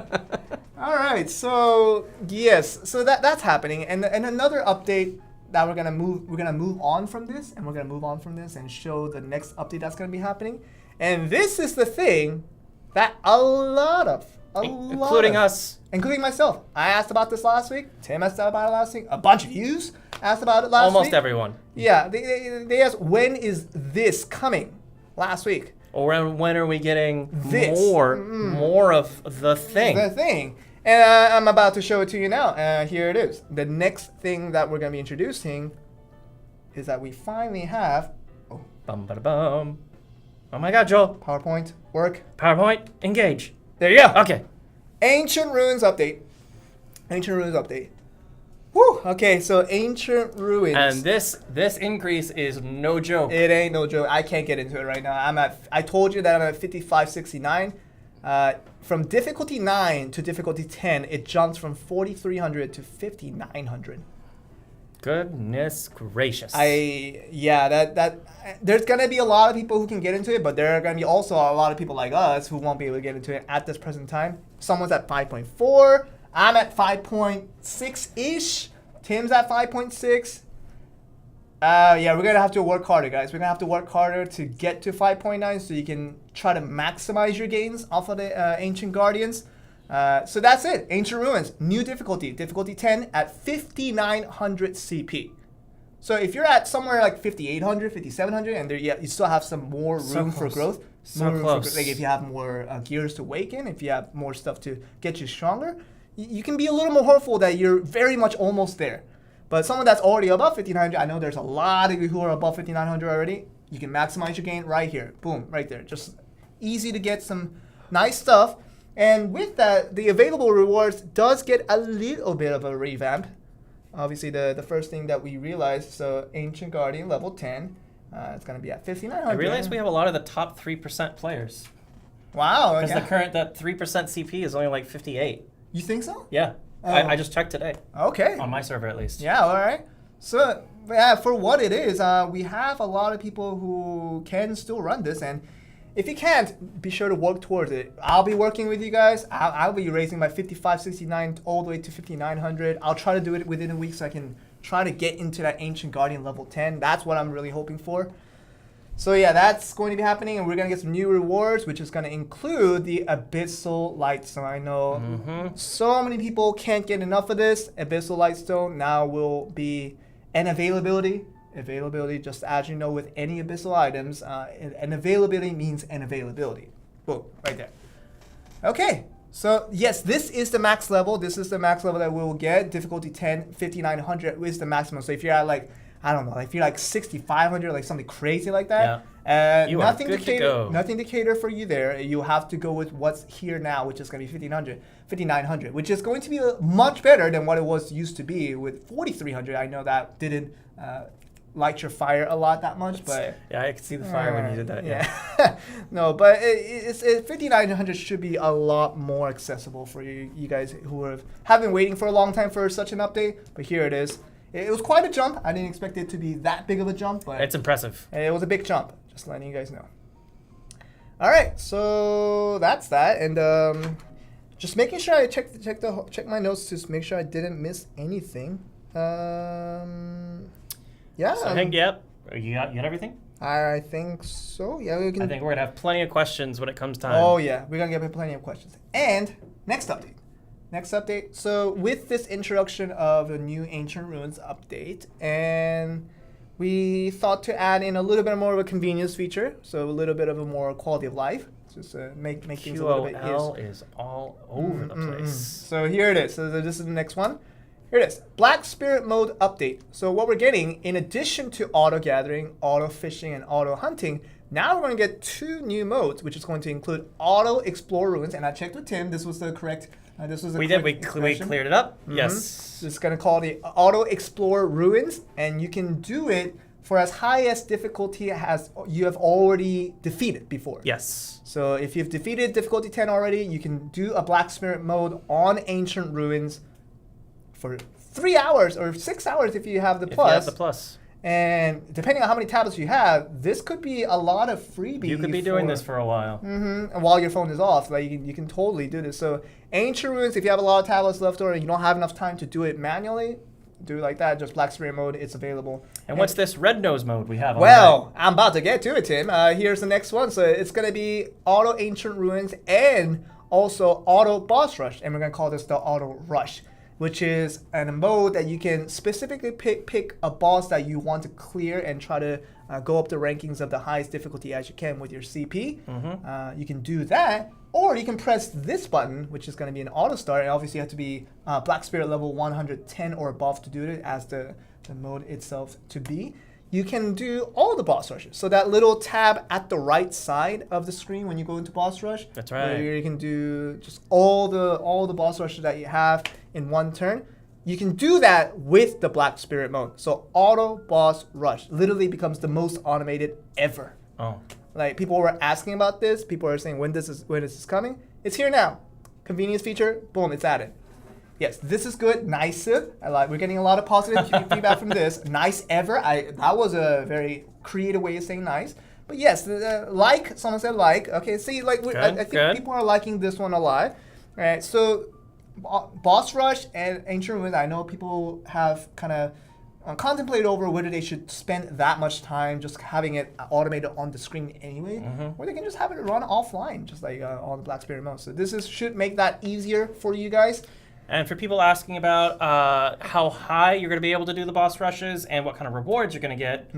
All right. So yes. So that's happening, and another update that we're gonna move on from this, and show the next update that's gonna be happening. And this is the thing that including myself. I asked about this last week. Tim asked about it last week. A bunch of yous asked about it last week. Almost everyone. Yeah, they asked, when is this coming? Last week. Or when are we getting this? more of the thing? The thing. And I'm about to show it to you now. Here it is. The next thing that we're going to be introducing is that we finally have... Bum, ba, bum. Oh my God, Joel. PowerPoint, work. PowerPoint, engage. There you go. Okay. Ancient Ruins update. Whew. Okay, so Ancient Ruins. And this increase is no joke. It ain't no joke. I can't get into it right now. I told you that I'm at 5569. From difficulty 9 to difficulty 10, it jumps from 4,300 to 5,900. Goodness gracious. That there's gonna be a lot of people who can get into it, but there are gonna be also a lot of people like us who won't be able to get into it at this present time. Someone's at 5.4. I'm at 5.6-ish. Tim's at 5.6. We're going to have to work harder, guys. We're going to have to work harder to get to 5.9 so you can try to maximize your gains off of the Ancient Guardians. So that's it. Ancient Ruins, new difficulty. Difficulty 10 at 5,900 CP. So if you're at somewhere like 5,800, 5,700, and there, you still have some more room for growth. Like if you have more gears to awaken, if you have more stuff to get you stronger, you can be a little more hopeful that you're very much almost there. But someone that's already above 1,500, I know there's a lot of you who are above 5,900 already. You can maximize your gain right here. Boom, right there. Just easy to get some nice stuff. And with that, the available rewards does get a little bit of a revamp. Obviously, the first thing that we realized, so Ancient Guardian level 10, it's going to be at 5,900. I realized we have a lot of the top 3% players. Wow. Because that 3% CP is only like 58. You think so? Yeah. Oh. I just checked today. Okay. On my server, at least. Yeah, all right. So, yeah, for what it is, we have a lot of people who can still run this. And if you can't, be sure to work towards it. I'll be working with you guys. I'll be raising my 5569 all the way to 5,900. I'll try to do it within a week so I can try to get into that Ancient Guardian level 10. That's what I'm really hoping for. So yeah, that's going to be happening, and we're going to get some new rewards, which is going to include the Abyssal Lightstone. I know so many people can't get enough of this. Abyssal Lightstone now will be an availability. Availability, just as you know with any Abyssal items, an availability means an availability. Boom, right there. Okay, so yes, this is the max level. This is the max level that we will get. Difficulty 10, 5900 is the maximum. So if you're at like, I don't know, if you're like 6500, like something crazy like that, you nothing are good to cater, to go. nothing to cater for you there. You have to go with what's here now, which is going to be 5900, which is going to be much better than what it was used to be with 4300. I know that didn't light your fire a lot that much, but yeah, I could see the fire when you did that. Yeah. No, but 5900 should be a lot more accessible for you guys who have been waiting for a long time for such an update. But here it is. It was quite a jump. I didn't expect it to be that big of a jump, but it's impressive. It was a big jump. Just letting you guys know. All right, so that's that, and just making sure I check my notes to make sure I didn't miss anything. Yeah. So I think, yep. You got everything? I think so. Yeah, we can. I think we're gonna have plenty of questions when it comes time. Oh yeah, we're gonna get plenty of questions. And next update. So with this introduction of a new Ancient Ruins update, and we thought to add in a little bit more of a convenience feature, so a little bit of a more quality of life, just make things a little bit easier. QOL is all over the place. So here it is. So this is the next one. Here it is. Black Spirit Mode update. So what we're getting, in addition to auto gathering, auto fishing, and auto hunting, now we're going to get 2 new modes, which is going to include auto explore ruins. And I checked with Tim. This was the correct. We cleared it up. Yes. It's going to call the auto explore ruins, and you can do it for as high as difficulty as you have already defeated before. Yes. So if you've defeated difficulty 10 already, you can do a Black Spirit mode on Ancient Ruins for 3 hours or 6 hours if you have the plus. If you have the plus. And depending on how many tablets you have, this could be a lot of freebies. You could be doing this for a while. And while your phone is off, like you can totally do this. So Ancient Ruins, if you have a lot of tablets left over and you don't have enough time to do it manually, do it like that. Just Black Spirit mode, it's available. And what's this red nose mode we have? Well, I'm about to get to it, Tim. Here's the next one. So it's going to be auto Ancient Ruins and also auto boss rush. And we're going to call this the auto rush, which is a mode that you can specifically pick a boss that you want to clear and try to go up the rankings of the highest difficulty as you can with your CP. You can do that, or you can press this button, which is going to be an auto start, and obviously you have to be Black Spirit level 110 or above to do it as the mode itself to be. You can do all the boss rushes. So that little tab at the right side of the screen when you go into boss rush. That's right. Where you can do just all the boss rushes that you have in one turn. You can do that with the Black Spirit mode. So auto boss rush literally becomes the most automated ever. Oh. Like people were asking about this. People are saying when is this coming? It's here now. Convenience feature. Boom. It's added. Yes, this is good. Nice. We're getting a lot of positive feedback from this. Nice ever. That was a very creative way of saying nice. But yes, someone said like. Okay, see, like I think people are liking this one a lot. All right, so boss rush and Ancient Ruins. I know people have kind of contemplated over whether they should spend that much time just having it automated on the screen anyway, or they can just have it run offline, just like on the Black Spirit mode. So this should make that easier for you guys. And for people asking about how high you're going to be able to do the boss rushes and what kind of rewards you're going to get,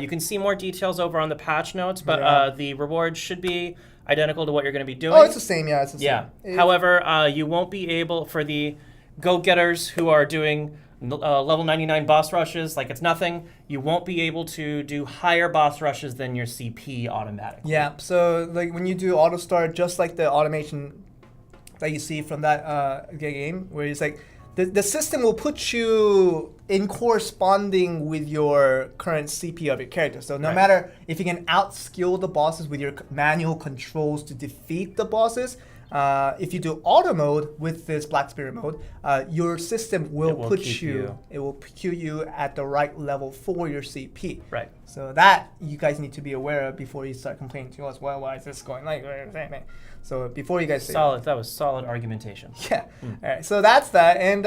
you can see more details over on the patch notes, but the rewards should be identical to what you're going to be doing. Oh, it's the same, yeah. It's the same. Yeah. However, you won't be able, for the go-getters who are doing level 99 boss rushes, like it's nothing, you won't be able to do higher boss rushes than your CP automatically. Yeah, so like when you do auto start, just like the automation that you see from that game, where it's like the system will put you in corresponding with your current CP of your character. So no matter if you can outskill the bosses with your manual controls to defeat the bosses, if you do auto mode with this Black Spirit mode, your system will put you at the right level for your CP. Right. So that you guys need to be aware of before you start complaining to us. Well, why is this going like that? So before you guys say that was solid argumentation. Yeah. All right. So that's that, and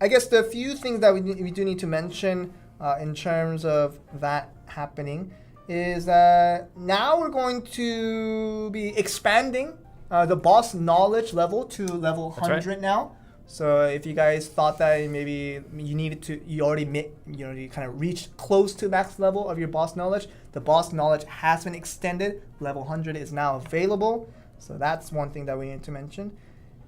I guess the few things that we do need to mention in terms of that happening is now we're going to be expanding the boss knowledge level to level 100 right. now. So if you guys thought that maybe you already you kind of reached close to max level of your boss knowledge, the boss knowledge has been extended. Level 100 is now available. So that's one thing that we need to mention.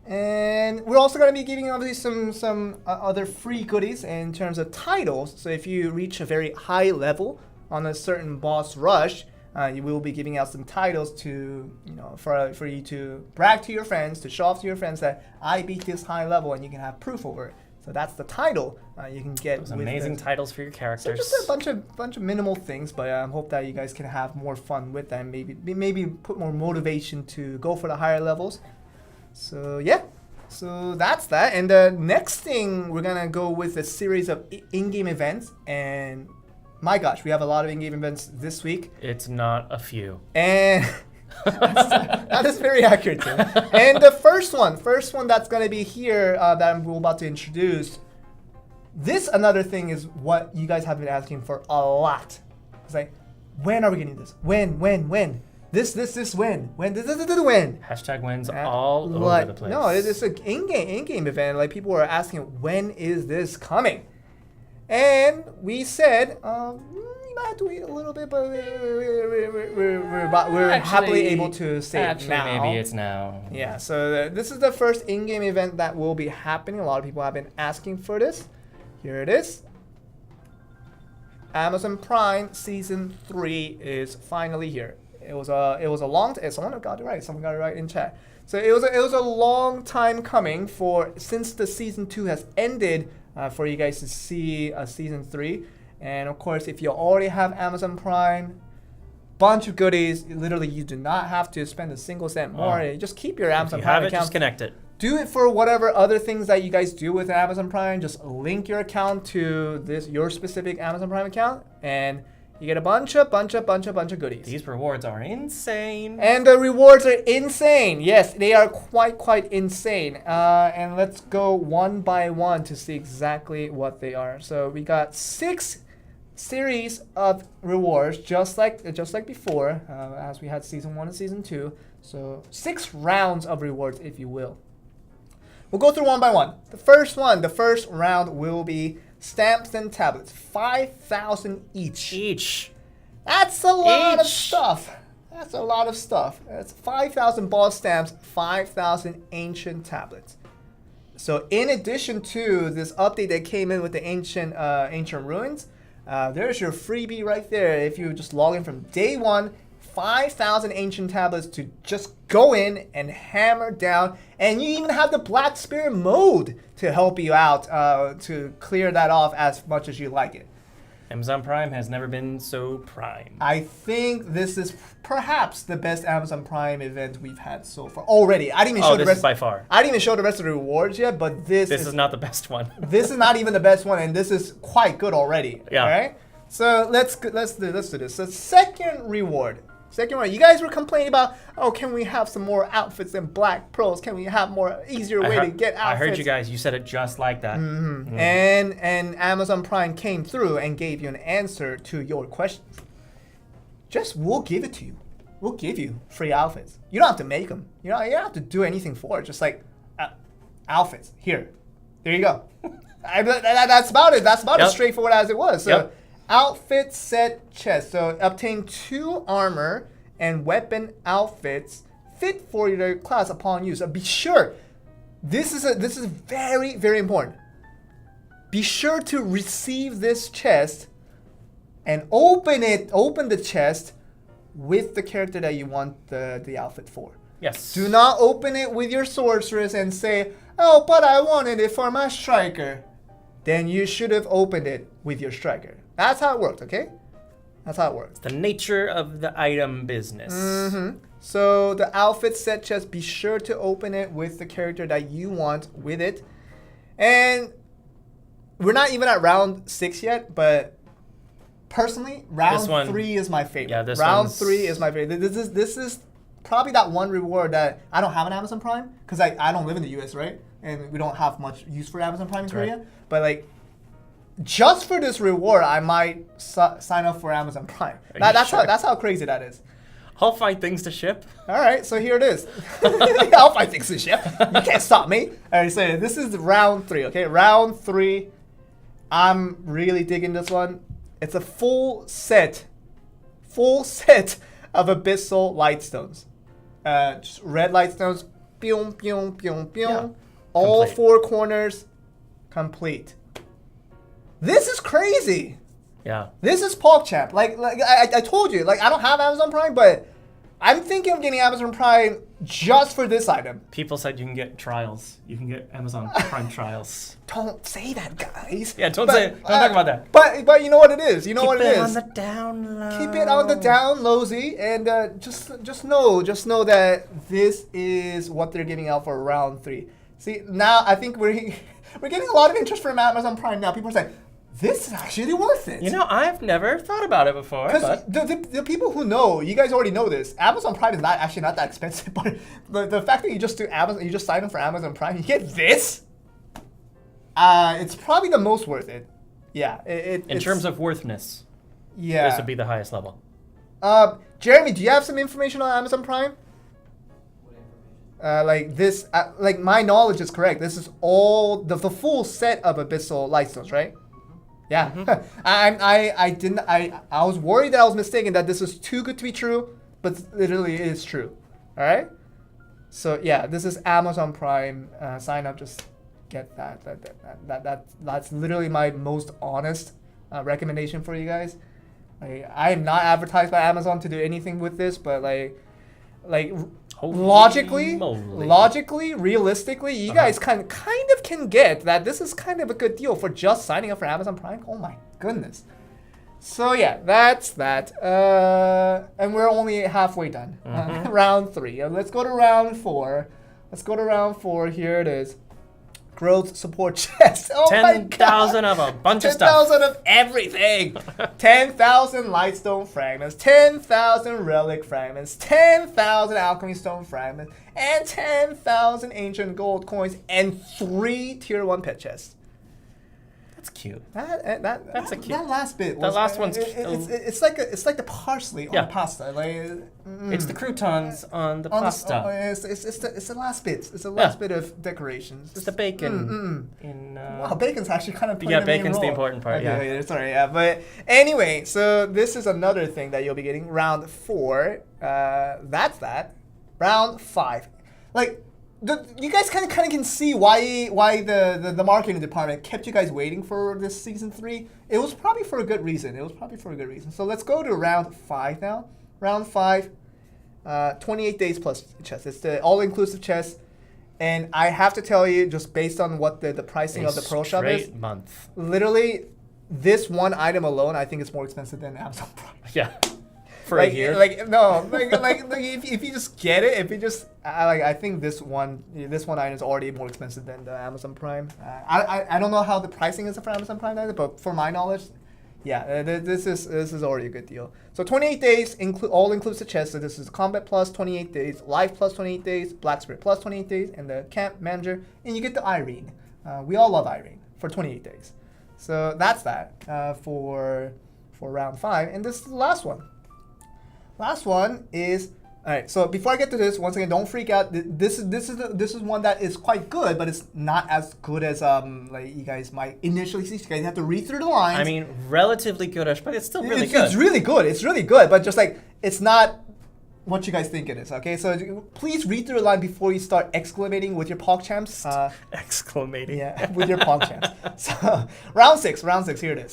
And we're also going to be giving obviously some other free goodies in terms of titles. So if you reach a very high level on a certain boss rush, you will be giving out some titles to, for you to brag to your friends, to show off to your friends that I beat this high level, and you can have proof over it. So that's the title you can get. Those amazing titles for your characters. So just a bunch of minimal things, but I hope that you guys can have more fun with that, and maybe put more motivation to go for the higher levels. So yeah, so that's that. And the next thing, we're gonna go with a series of in-game events, and my gosh, we have a lot of in-game events this week. It's not a few. And that is very accurate, Tim. And the first one that's gonna be here that we're about to introduce. This another thing is what you guys have been asking for a lot. It's like, when are we getting this? When? This when? When? Hashtag wins all over the place. No, it's an in-game event. Like, people are asking, when is this coming? And we said, you might have to wait a little bit, but we're happily able to say it now. Maybe it's now. Yeah, so this is the first in-game event that will be happening. A lot of people have been asking for this. Here it is. Amazon Prime Season 3 is finally here. It was a long time. Someone got it right. Someone got it right in chat. So it was a long time coming since the Season 2 has ended for you guys to see Season 3. And of course, if you already have Amazon Prime, bunch of goodies. Literally, you do not have to spend a single cent more. You just keep your Amazon Prime account. Just connect it. Do it for whatever other things that you guys do with Amazon Prime. Just link your account to your specific Amazon Prime account, and you get a bunch of goodies. These rewards are insane. And the rewards are insane. Yes, they are quite insane. And let's go one by one to see exactly what they are. So we got 6 series of rewards, just like before, as we had Season 1 and Season 2. So 6 rounds of rewards, if you will. We'll go through one by one. The first round will be stamps and tablets, 5,000 each. That's a lot of stuff. That's 5,000 boss stamps, 5,000 ancient tablets. So in addition to this update that came in with the ancient ruins, there's your freebie right there. If you just log in from day 1, 5,000 ancient tablets to just go in and hammer down. And you even have the Black Spirit mode to help you out to clear that off as much as you like it. Amazon Prime has never been so prime. I think this is perhaps the best Amazon Prime event we've had so far already. I didn't even show the rest. Is by far. I didn't even show the rest of the rewards yet, but this is not the best one. This is not even the best one, and this is quite good already. Yeah. All right. So let's do this. So second reward. You guys were complaining about, can we have some more outfits and Black Pearls? Can we have easier way to get outfits? I heard you guys. You said it just like that. Mm-hmm. And Amazon Prime came through and gave you an answer to your questions. We'll give it to you. We'll give you free outfits. You don't have to make them. You don't have to do anything for it. Just like outfits. Here. There you go. That's about it. That's about as straightforward as it was. So. Outfit set chest. So obtain 2 armor and weapon outfits fit for your class upon use. So be sure, this is very, very important. Be sure to receive this chest and open the chest with the character that you want the outfit for. Yes. Do not open it with your sorceress and say, "Oh, but I wanted it for my striker." Then you should have opened it with your striker. That's how it worked, okay? That's how it works. The nature of the item business. Mm-hmm. So the outfit set chest, be sure to open it with the character that you want with it. And we're not even at round 6 yet, but personally, round 3 is my favorite. Yeah, round 3 is my favorite. This is probably that one reward that I don't have an Amazon Prime because I don't live in the US, right? And we don't have much use for Amazon Prime in Korea. But like, just for this reward, I might sign up for Amazon Prime. That's how crazy that is. I'll find things to ship. All right, so here it is. I'll find things to ship. You can't stop me. All right, so this is round 3, okay? Round 3. I'm really digging this one. It's a full set of Abyssal Lightstones. Just red Lightstones. Pew, pew, pew, pew. Yeah. All Complete. 4 corners. Complete. This is crazy. Yeah. This is PogChamp. Like I told you, like I don't have Amazon Prime, but I'm thinking of getting Amazon Prime just for this item. People said you can get trials. You can get Amazon Prime trials. Don't say that, guys. Yeah, don't talk about that. But you know what it is. You know what it is. Keep it on the down low. Keep it on the down lowsy, and just know that this is what they're giving out for round 3. See, now I think we're getting a lot of interest from Amazon Prime now. People are saying, this is actually worth it. You know, I've never thought about it before. Because the people who know, you guys already know this. Amazon Prime is not that expensive, but the fact that you just do Amazon, you just sign up for Amazon Prime, you get this. It's probably the most worth it. Yeah. In terms of worthness, yeah, this would be the highest level. Jeremy, do you have some information on Amazon Prime? Like this, like my knowledge is correct. This is all the full set of Abyssal Lightstones, right? Yeah, I was worried that I was mistaken, that this is too good to be true, but literally it is true. All right. So yeah, this is Amazon Prime. Sign up, just get that. That's literally my most honest recommendation for you guys. I am not advertised by Amazon to do anything with this, but like logically, realistically, you guys kind of can get that this is kind of a good deal for just signing up for Amazon Prime. Oh my goodness. So yeah, that's that. And we're only halfway done. Round 3. Let's go to round 4. Here it is. Growth support chest. Oh 10,000 of a bunch of stuff. 10,000 of everything. 10,000 lightstone fragments, 10,000 relic fragments, 10,000 alchemy stone fragments, and 10,000 ancient gold coins, and 3 tier 1 pet chests. That's cute. That's a cute. That last bit. That last one's it's like the parsley on pasta. It's the croutons on the pasta. It's the last bit. It's the last bit of decorations. It's the bacon. Wow, bacon's actually kind of playing bacon's the the main role. important part. Okay, sorry. Yeah, but anyway, so this is another thing that you'll be getting. Round 4. That's that. Round 5. You guys kind of can see why the marketing department kept you guys waiting for this season 3. It was probably for a good reason. So let's go to round 5 now. Round 5, 28 days plus chest. It's the all-inclusive chest. And I have to tell you, just based on what the pricing of the Pro Shop is, month. literally, this one item alone, I think it's more expensive than Amazon Prime. Yeah. For a year? If you just get it, I think this one item is already more expensive than the Amazon Prime. I don't know how the pricing is for Amazon Prime either, but for my knowledge, yeah, this is already a good deal. So 28 days, all inclusive chest. So this is Combat Plus 28 days, Life Plus 28 days, Black Spirit Plus 28 days, and the Camp Manager, and you get the Irene. We all love Irene for 28 days. So that's that for round 5, and this is the last one. Last one is, all right. So before I get to this, once again, don't freak out. This is one that is quite good, but it's not as good as like you guys might initially see. You guys have to read through the lines. I mean, relatively goodish, but it's still really good. It's really good. It's really good, but just like it's not what you guys think it is. Okay, so please read through the line before you start exclamating with your PogChamps. Exclamating. Yeah, with your PogChamps. So round 6. Here it is.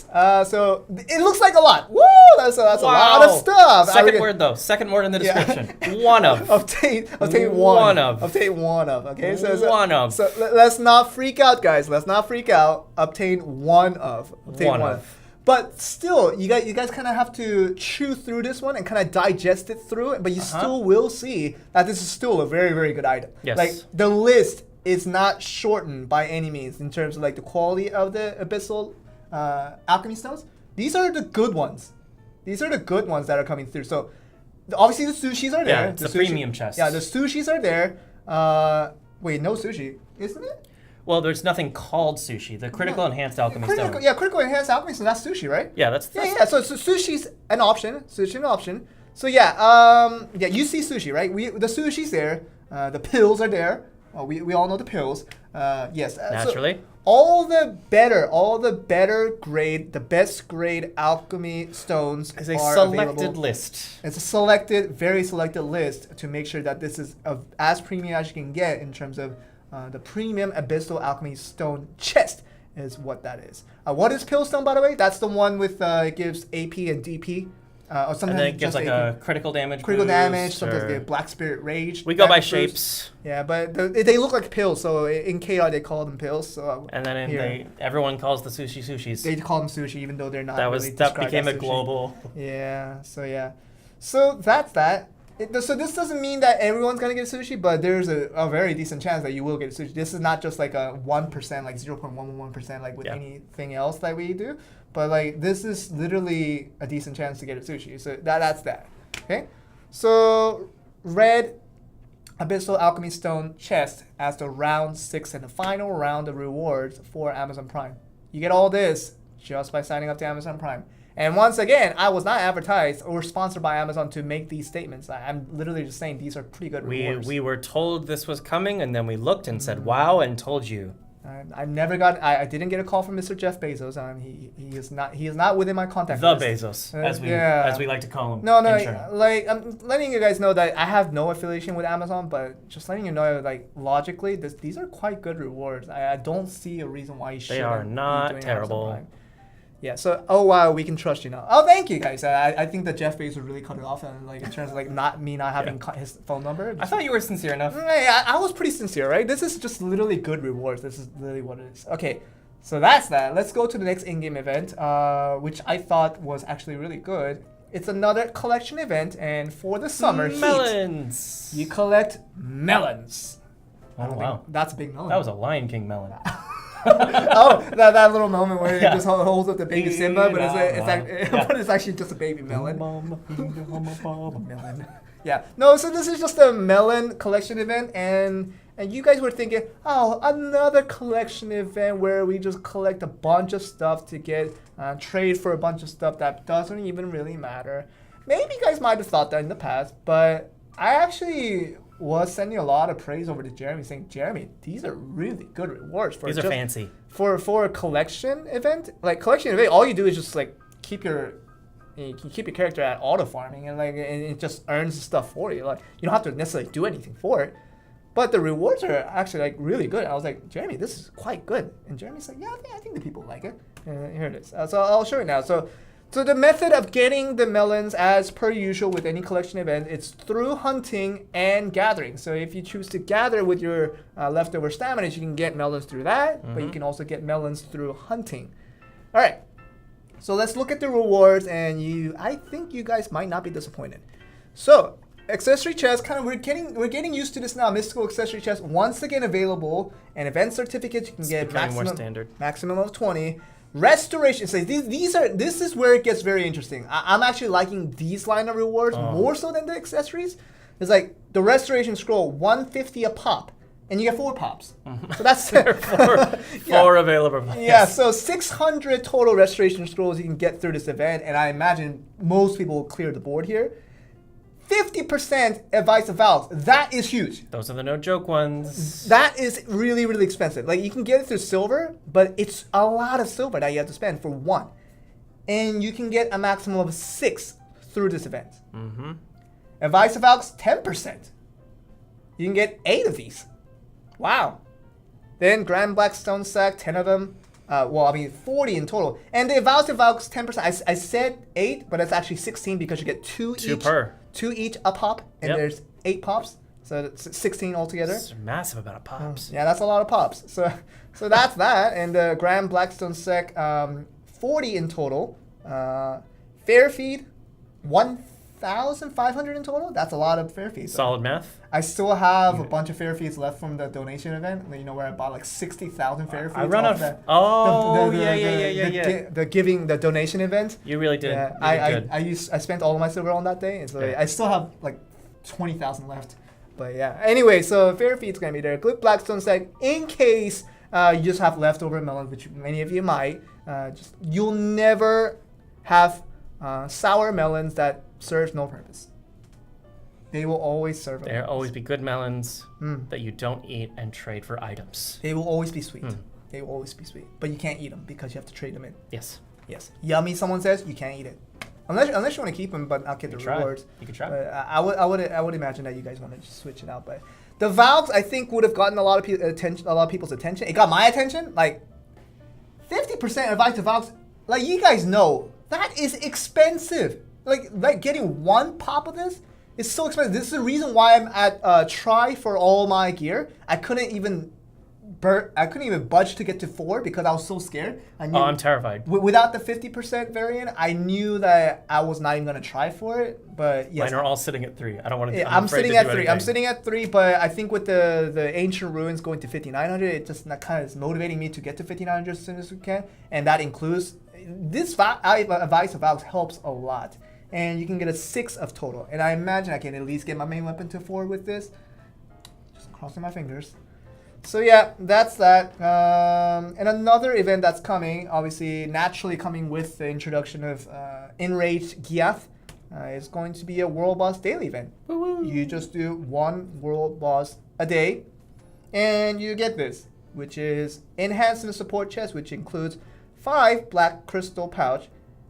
So it looks like a lot. Woo! That's a lot of stuff. Second word in the description. One of. Obtain one. One of. Obtain one of. Okay. One of. So let's not freak out, guys. Let's not freak out. Obtain one of. One of. But still, you guys kind of have to chew through this one and kind of digest it through it. But you still will see that this is still a very, very good item. Yes. Like the list is not shortened by any means in terms of like the quality of the Abyssal alchemy stones. These are the good ones. These are the good ones that are coming through. So obviously the sushis are there. Yeah, it's the premium chest. Yeah, the sushis are there. Wait, no sushi, isn't it? Well, there's nothing called sushi. The critical enhanced alchemy stone. Critical enhanced alchemy, so that's sushi, right? Yeah, that's So sushi's an option. So you see sushi, right? The sushi's there. The pills are there. We all know the pills. Yes. Naturally. So all the better grade, the best grade alchemy stones Is a are selected available. list. It's a very selected list to make sure that this is as premium as you can get in terms of the premium abyssal alchemy stone chest is what that is. What is Pillstone, by the way? That's the one with it gives AP and DP. Or sometimes And then it gives just like AP. a critical damage. Critical boost damage. Sometimes or- they have Black Spirit Rage. We go by damage boost. shapes. Yeah, but they look like pills. So in KR they call them pills. So And then here, everyone calls the sushis. they call them sushi even though they're not. that really that described became as a sushi. global. Yeah. So that's that. So this doesn't mean that everyone's gonna get sushi, but there's a very decent chance that you will get sushi. This is not just like a 1%, like 0.111%, like with anything else that we do. But like this is literally a decent chance to get a sushi. So that's that. Okay. So red Abyssal Alchemy Stone chest as the round 6 and the final round of rewards for Amazon Prime. You get all this just by signing up to Amazon Prime. And once again, I was not advertised or sponsored by Amazon to make these statements. I'm literally just saying these are pretty good rewards. We were told this was coming, and then we looked and said, "Wow," and told you. I didn't get a call from Mr. Jeff Bezos. He is not within my contact list. Bezos, as we like to call him. No, intern. like I'm letting you guys know that I have no affiliation with Amazon, but just letting you know, like logically, these are quite good rewards. I don't see a reason why you should. They are not terrible. Yeah. So, oh wow, we can trust you now. Oh, thank you guys. I think that Jeff Bezos really cut it off, and like in terms of like not having his phone number. I thought you were sincere enough. I was pretty sincere, right? This is just literally good rewards. This is literally what it is. Okay, so that's that. Let's go to the next in-game event, which I thought was actually really good. It's another collection event, and for the summer melons. heat, you collect melons. Oh wow, that's a big melon. That was a Lion King melon. Oh, that little moment where he just holds up the baby Simba, but it's actually just a baby melon. Melon. Yeah. No, so this is just a melon collection event, and you guys were thinking, oh, another collection event where we just collect a bunch of stuff to get trade for a bunch of stuff that doesn't even really matter. Maybe you guys might have thought that in the past, but I actually was sending a lot of praise over to Jeremy, saying, Jeremy, these are really good rewards for These are fancy. For a collection event. Like collection event, all you do is just like keep your character at auto farming, and like and it just earns stuff for you. Like you don't have to necessarily do anything for it, but the rewards are actually like really good. I was like, Jeremy, this is quite good, and Jeremy's like, yeah, I think the people like it. And here it is. So I'll show you now. So the method of getting the melons, as per usual with any collection event, it's through hunting and gathering. So if you choose to gather with your leftover stamina, you can get melons through that, but you can also get melons through hunting. All right, so let's look at the rewards, and I think you guys might not be disappointed. So accessory chest, we're getting used to this now. Mystical accessory chest, once again available, and event certificates you can get maximum of 20. Restoration. So this is where it gets very interesting. I'm actually liking these line of rewards more so than the accessories. It's like the restoration scroll, 150 a pop, and you get 4 pops. So that's four available. Yeah, so 600 total restoration scrolls you can get through this event, and I imagine most people will clear the board here. 50% Advice of Valves. That is huge. Those are the no joke ones. That is really, really expensive. Like you can get it through silver, but it's a lot of silver that you have to spend for 1. And you can get a maximum of 6 through this event. Advice of Valves, 10%. You can get 8 of these. Wow. Then Grand Blackstone Sack, 10 of them. 40 in total. And the Advice of Valves, 10%. I said 8, but it's actually 16 because you get 2 each. 2 per. 2 each a pop, and there's 8 pops, so it's 16 altogether. That's a massive amount of pops. Yeah, that's a lot of pops. So that's that. And the Grand Blackstone Sec, 40 in total. Fair feed, 1,500 in total. That's a lot of fair feeds. Solid math. I still have a bunch of fair feeds left from the donation event. You know, where I bought like 60,000 fair feeds. I run out of. The donation event. You really did. Yeah, I spent all of my silver on that day, and so I still have like 20,000 left. But yeah. Anyway, so fair feed's gonna be there. Glip Blackstone Sec in case you just have leftover melons, which many of you might. You'll never have sour melons that serve no purpose. They will always serve a There purpose. always be good melons that you don't eat and trade for items. They will always be sweet. They will always be sweet. But you can't eat them because you have to trade them in. Yes. Yes. Yummy, someone says, you can't eat it. Unless you want to keep them, but not get the rewards. You could try. But I would imagine that you guys want to just switch it out. But the valves, I think, would have gotten a lot of people's attention. It got my attention. Like 50% advice to valves. Like you guys know, that is expensive. Like getting one pop of this is so expensive. This is the reason why I'm at try for all my gear. I couldn't even budge to get to 4 because I was so scared. I'm terrified. Without the 50% variant, I knew that I was not even going to try for it. But yes. Mine are all sitting at 3. I don't want to. I'm sitting at 3. I'm sitting at 3, but I think with the ancient ruins going to 5900, it just kind of is motivating me to get to 5900 as soon as we can. And that includes this advice of Valks helps a lot. And you can get a 6 of total. And I imagine I can at least get my main weapon to 4 with this. Just crossing my fingers. So yeah, that's that. And another event that's coming, obviously naturally coming with the introduction of Enraged Giath, is going to be a World Boss Daily event. Woo-hoo. You just do 1 World Boss a day, and you get this, which is Enhancement Support Chest, which includes 5 Black Crystal Pouch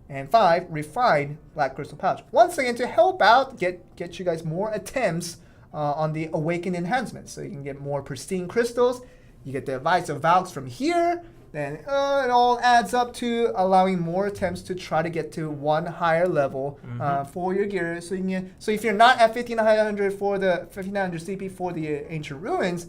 and 5 Refined Black Crystal Pouch. Once again, to help out, get you guys more attempts on the Awakened enhancements. So you can get more pristine crystals. You get the Advice of Valks from here. Then it all adds up to allowing more attempts to try to get to 1 higher level for your gear. So if you're not at 5900 for the 5900 CP for the Ancient Ruins,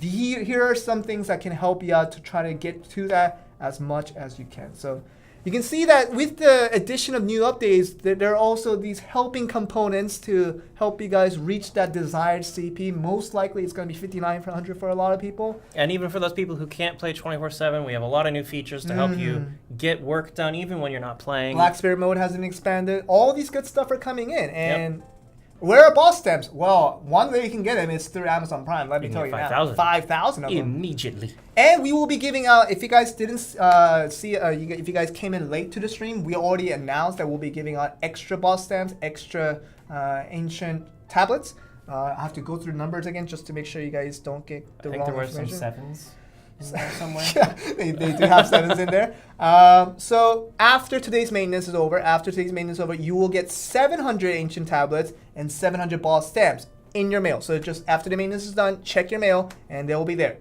here are some things that can help you out to try to get to that as much as you can. So you can see that with the addition of new updates, there are also these helping components to help you guys reach that desired CP. Most likely it's going to be 5900 for a lot of people. And even for those people who can't play 24/7, we have a lot of new features to help you get work done even when you're not playing. Black Spirit mode hasn't expanded. All these good stuff are coming in. And where are boss stamps? Well, one way you can get them is through Amazon Prime. Let me tell you now. 5,000 of them. Immediately. And we will be giving out, if you guys didn't see, if you guys came in late to the stream, we already announced that we'll be giving out extra boss stamps, extra ancient tablets. I have to go through numbers again just to make sure you guys don't get the wrong information. I think there were some 7s in there somewhere. Yeah, they do have 7s in there. So after today's maintenance is over, you will get 700 ancient tablets and 700 boss stamps in your mail. So just after the maintenance is done, check your mail and they will be there.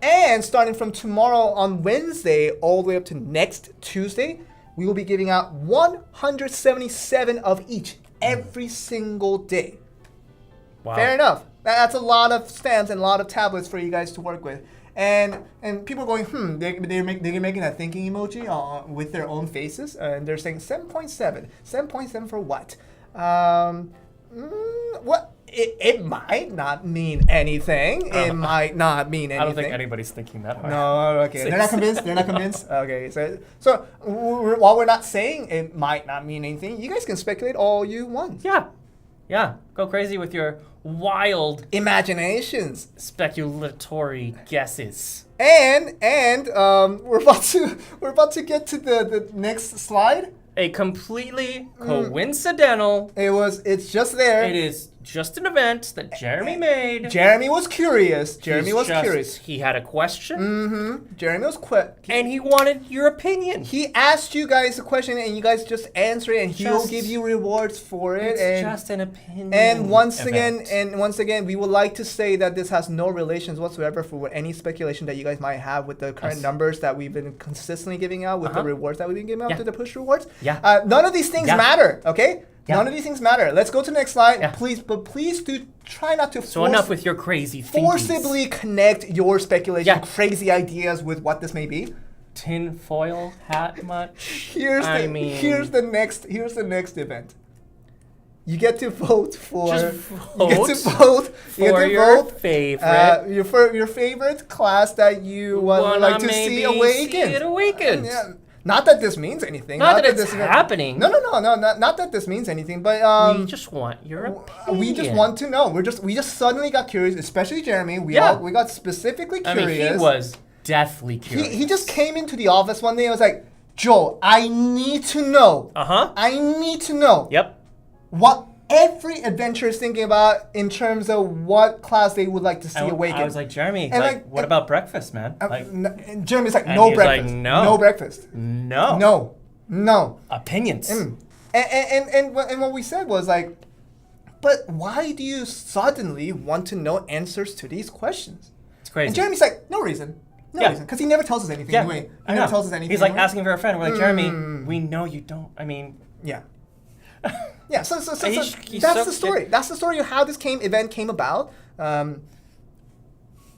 And starting from tomorrow on Wednesday all the way up to next Tuesday, we will be giving out 177 of each every single day. Wow. Fair enough. That's a lot of stamps and a lot of tablets for you guys to work with. And people are going, they're making that thinking emoji with their own faces. And they're saying 7.7. 7.7 for what? What? It might not mean anything. It might not mean anything. I don't think anybody's thinking that hard. No, okay. They're not convinced? Okay. So while we're not saying it might not mean anything, you guys can speculate all you want. Yeah. Go crazy with your wild imaginations, speculatory guesses. And we're about to get to the next slide. A completely coincidental. It's just there. It is just an event that Jeremy made. Jeremy was curious. He had a question. Jeremy was and he wanted your opinion. He asked you guys a question and you guys just answer it and he'll give you rewards for it. It's just an opinion. And once again, we would like to say that this has no relations whatsoever for any speculation that you guys might have with the current numbers that we've been consistently giving out, with the rewards that we've been giving out to the push rewards. None of these things matter, okay? None of these things matter. Let's go to the next slide. Please do try not to enough with your crazy forcibly connect your speculation, crazy ideas with what this may be. Tinfoil hat much? Here's the next event. You get to vote for. Your favorite. Your favorite class that you would like to see awakened. Not that this means anything. Not that it's happening. No. Not that this means anything. But we just want your opinion. We just want to know. We just suddenly got curious, especially Jeremy. We got specifically curious. I mean, he was deathly curious. He just came into the office one day and was like, Joel, I need to know. I need to know. Yep. What every adventurer is thinking about in terms of what class they would like to see awaken. I was like, Jeremy, and what about breakfast, man? And Jeremy's like, and no he's breakfast. like, no. No breakfast. No. No. Opinions. And what we said was like, but why do you suddenly want to know answers to these questions? It's crazy. And Jeremy's like, no reason. No reason. Because he never tells us anything anyway. He never tells us anything. He's like asking for a friend. We're like, Jeremy, we know you don't. I mean. Yeah. Yeah, so that's so the story. That's the story of how this event came about.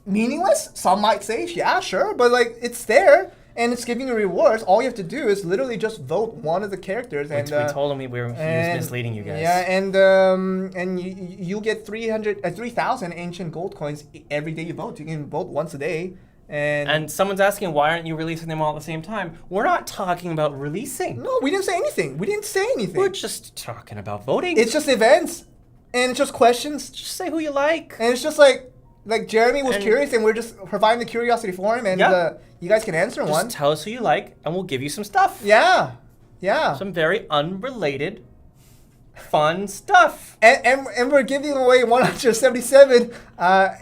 Meaningless? Some might say, yeah, sure, but like it's there and it's giving you rewards. All you have to do is literally just vote one of the characters. And we told him he was misleading you guys. Yeah, and you get 3,000 ancient gold coins every day you vote. You can vote once a day. And someone's asking, why aren't you releasing them all at the same time? We're not talking about releasing. No, we didn't say anything. We're just talking about voting. It's just events, and it's just questions. Just say who you like. And it's just like Jeremy was curious, and we're just providing the curiosity for him, and you guys can answer one. Just tell us who you like, and we'll give you some stuff. Yeah. Some very unrelated, fun stuff. And we're giving away 177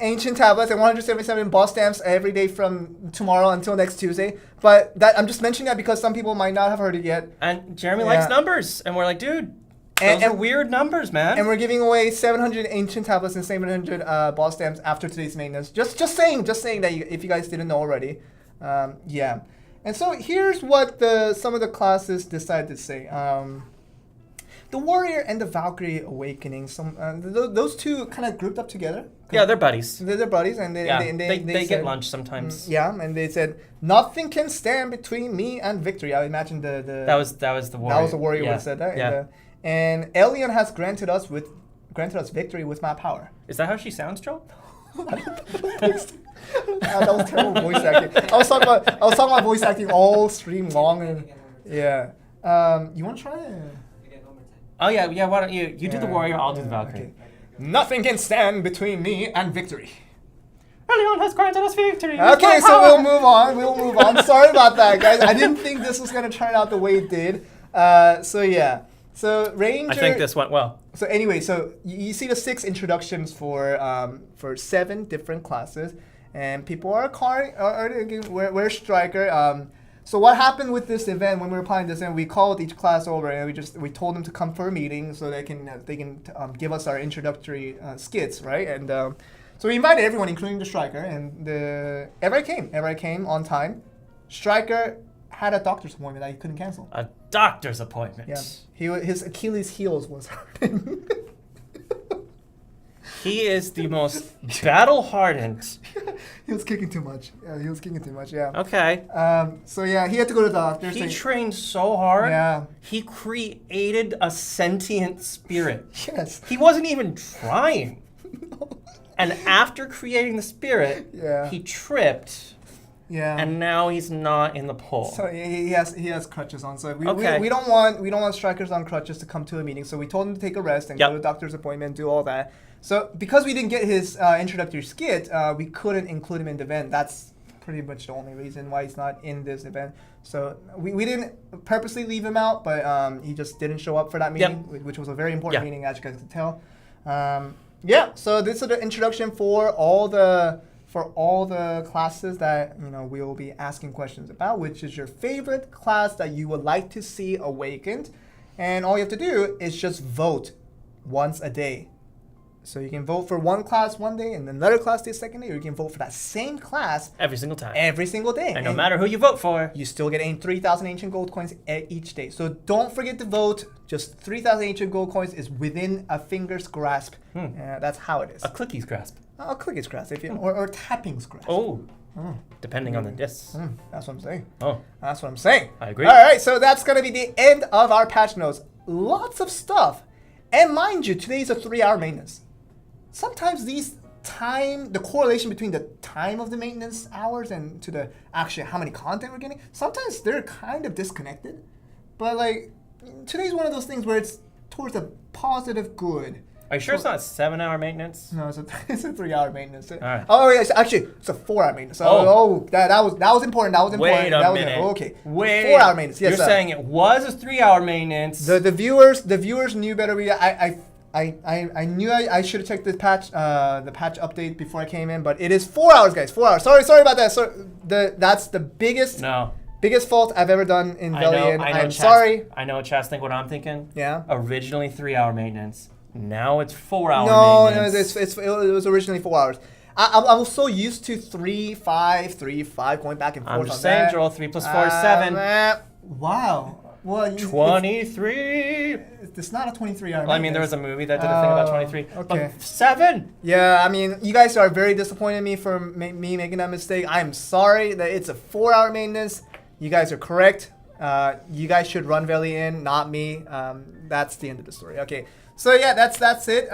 ancient tablets and 177 boss stamps every day from tomorrow until next Tuesday. But I'm just mentioning that because some people might not have heard it yet. And Jeremy likes numbers, and we're like, dude, those are weird numbers, man. And we're giving away 700 ancient tablets and 700 boss stamps after today's maintenance. Just saying that if you guys didn't know already. Yeah. And so here's what some of the classes decided to say. The Warrior and the Valkyrie Awakening, those two kind of grouped up together. Yeah, they're buddies. They're buddies, and they said, get lunch sometimes. Yeah, and they said, nothing can stand between me and victory. I imagine that was the Warrior. That was the Warrior who said that. Yeah. And Elion has granted us victory with my power. Is that how she sounds, Joel? That was terrible voice acting. I was talking about voice acting all stream long, and you want to try it? Oh yeah. Why don't you do the Warrior? I'll do the Valkyrie. Okay. Nothing can stand between me and victory. Elion has granted us victory. Okay, so we'll move on. Sorry about that, guys. I didn't think this was gonna turn out the way it did. So Ranger. I think this went well. So anyway, you see the 6 introductions for 7 different classes, and people are we're Striker. So what happened with this event when we were planning this, and we called each class over and we told them to come for a meeting so they can give us our introductory skits, right? And so we invited everyone, including the Striker, and everybody came on time. Striker had a doctor's appointment that he couldn't cancel. A doctor's appointment. Yeah, his Achilles heels was hurting. He is the most battle-hardened. He was kicking too much. Yeah. Okay. So yeah, he had to go to the doctor. He trained so hard. Yeah. He created a sentient spirit. Yes. He wasn't even trying. No. And after creating the spirit, he tripped. Yeah. And now he's not in the poll. So he has crutches on. So we don't want Strikers on crutches to come to a meeting. So we told him to take a rest and go to a doctor's appointment, do all that. So because we didn't get his introductory skit, we couldn't include him in the event. That's pretty much the only reason why he's not in this event. So we didn't purposely leave him out, but he just didn't show up for that meeting, which was a very important meeting, as you guys could tell. So this is the introduction for all the classes that we will be asking questions about, which is your favorite class that you would like to see awakened, and all you have to do is just vote once a day. So you can vote for one class one day and another class the second day, or you can vote for that same class every single time, every single day. And no matter who you vote for, you still get 3,000 ancient gold coins each day. So don't forget to vote. Just 3,000 ancient gold coins is within a finger's grasp. That's how it is. A clickie's grasp. A clickie's grasp, or tapping's grasp. Depending on the disc. That's what I'm saying. That's what I'm saying. I agree. All right, so that's gonna be the end of our patch notes. Lots of stuff, and mind you, today's a 3-hour maintenance. Sometimes the correlation between the time of the maintenance hours and to the actually how many content we're getting, sometimes they're kind of disconnected. But today's one of those things where it's towards a positive good. Are you sure it's not 7-hour maintenance? No, it's a 3-hour maintenance. right. Oh yes, actually, it's a 4-hour maintenance. That was important. That was important. Wait a minute. Okay. Wait. 4-hour maintenance. Yes. You're saying it was a 3-hour maintenance. The viewers knew better. I knew I should have checked the patch update before I came in, but it is 4 hours, guys. 4 hours. Sorry about that. So that's the biggest fault I've ever done in Velia Inn. I'm sorry. I know Chaz think what I'm thinking. Yeah. Originally 3-hour maintenance. Now it's 4-hour No, maintenance. it was originally 4 hours. I was so used to 3, 5, going back and forth. I'm just saying, Joel, 3 plus 4 is 7. Wow. Well, 23. It's not a 23-hour. Well, I mean, there was a movie that did a thing about 23. Okay. But 7. Yeah, I mean, you guys are very disappointed in me for me making that mistake. I'm sorry that it's a 4-hour maintenance. You guys are correct. You guys should run Velia Inn, not me. That's the end of the story. Okay. So yeah, that's it.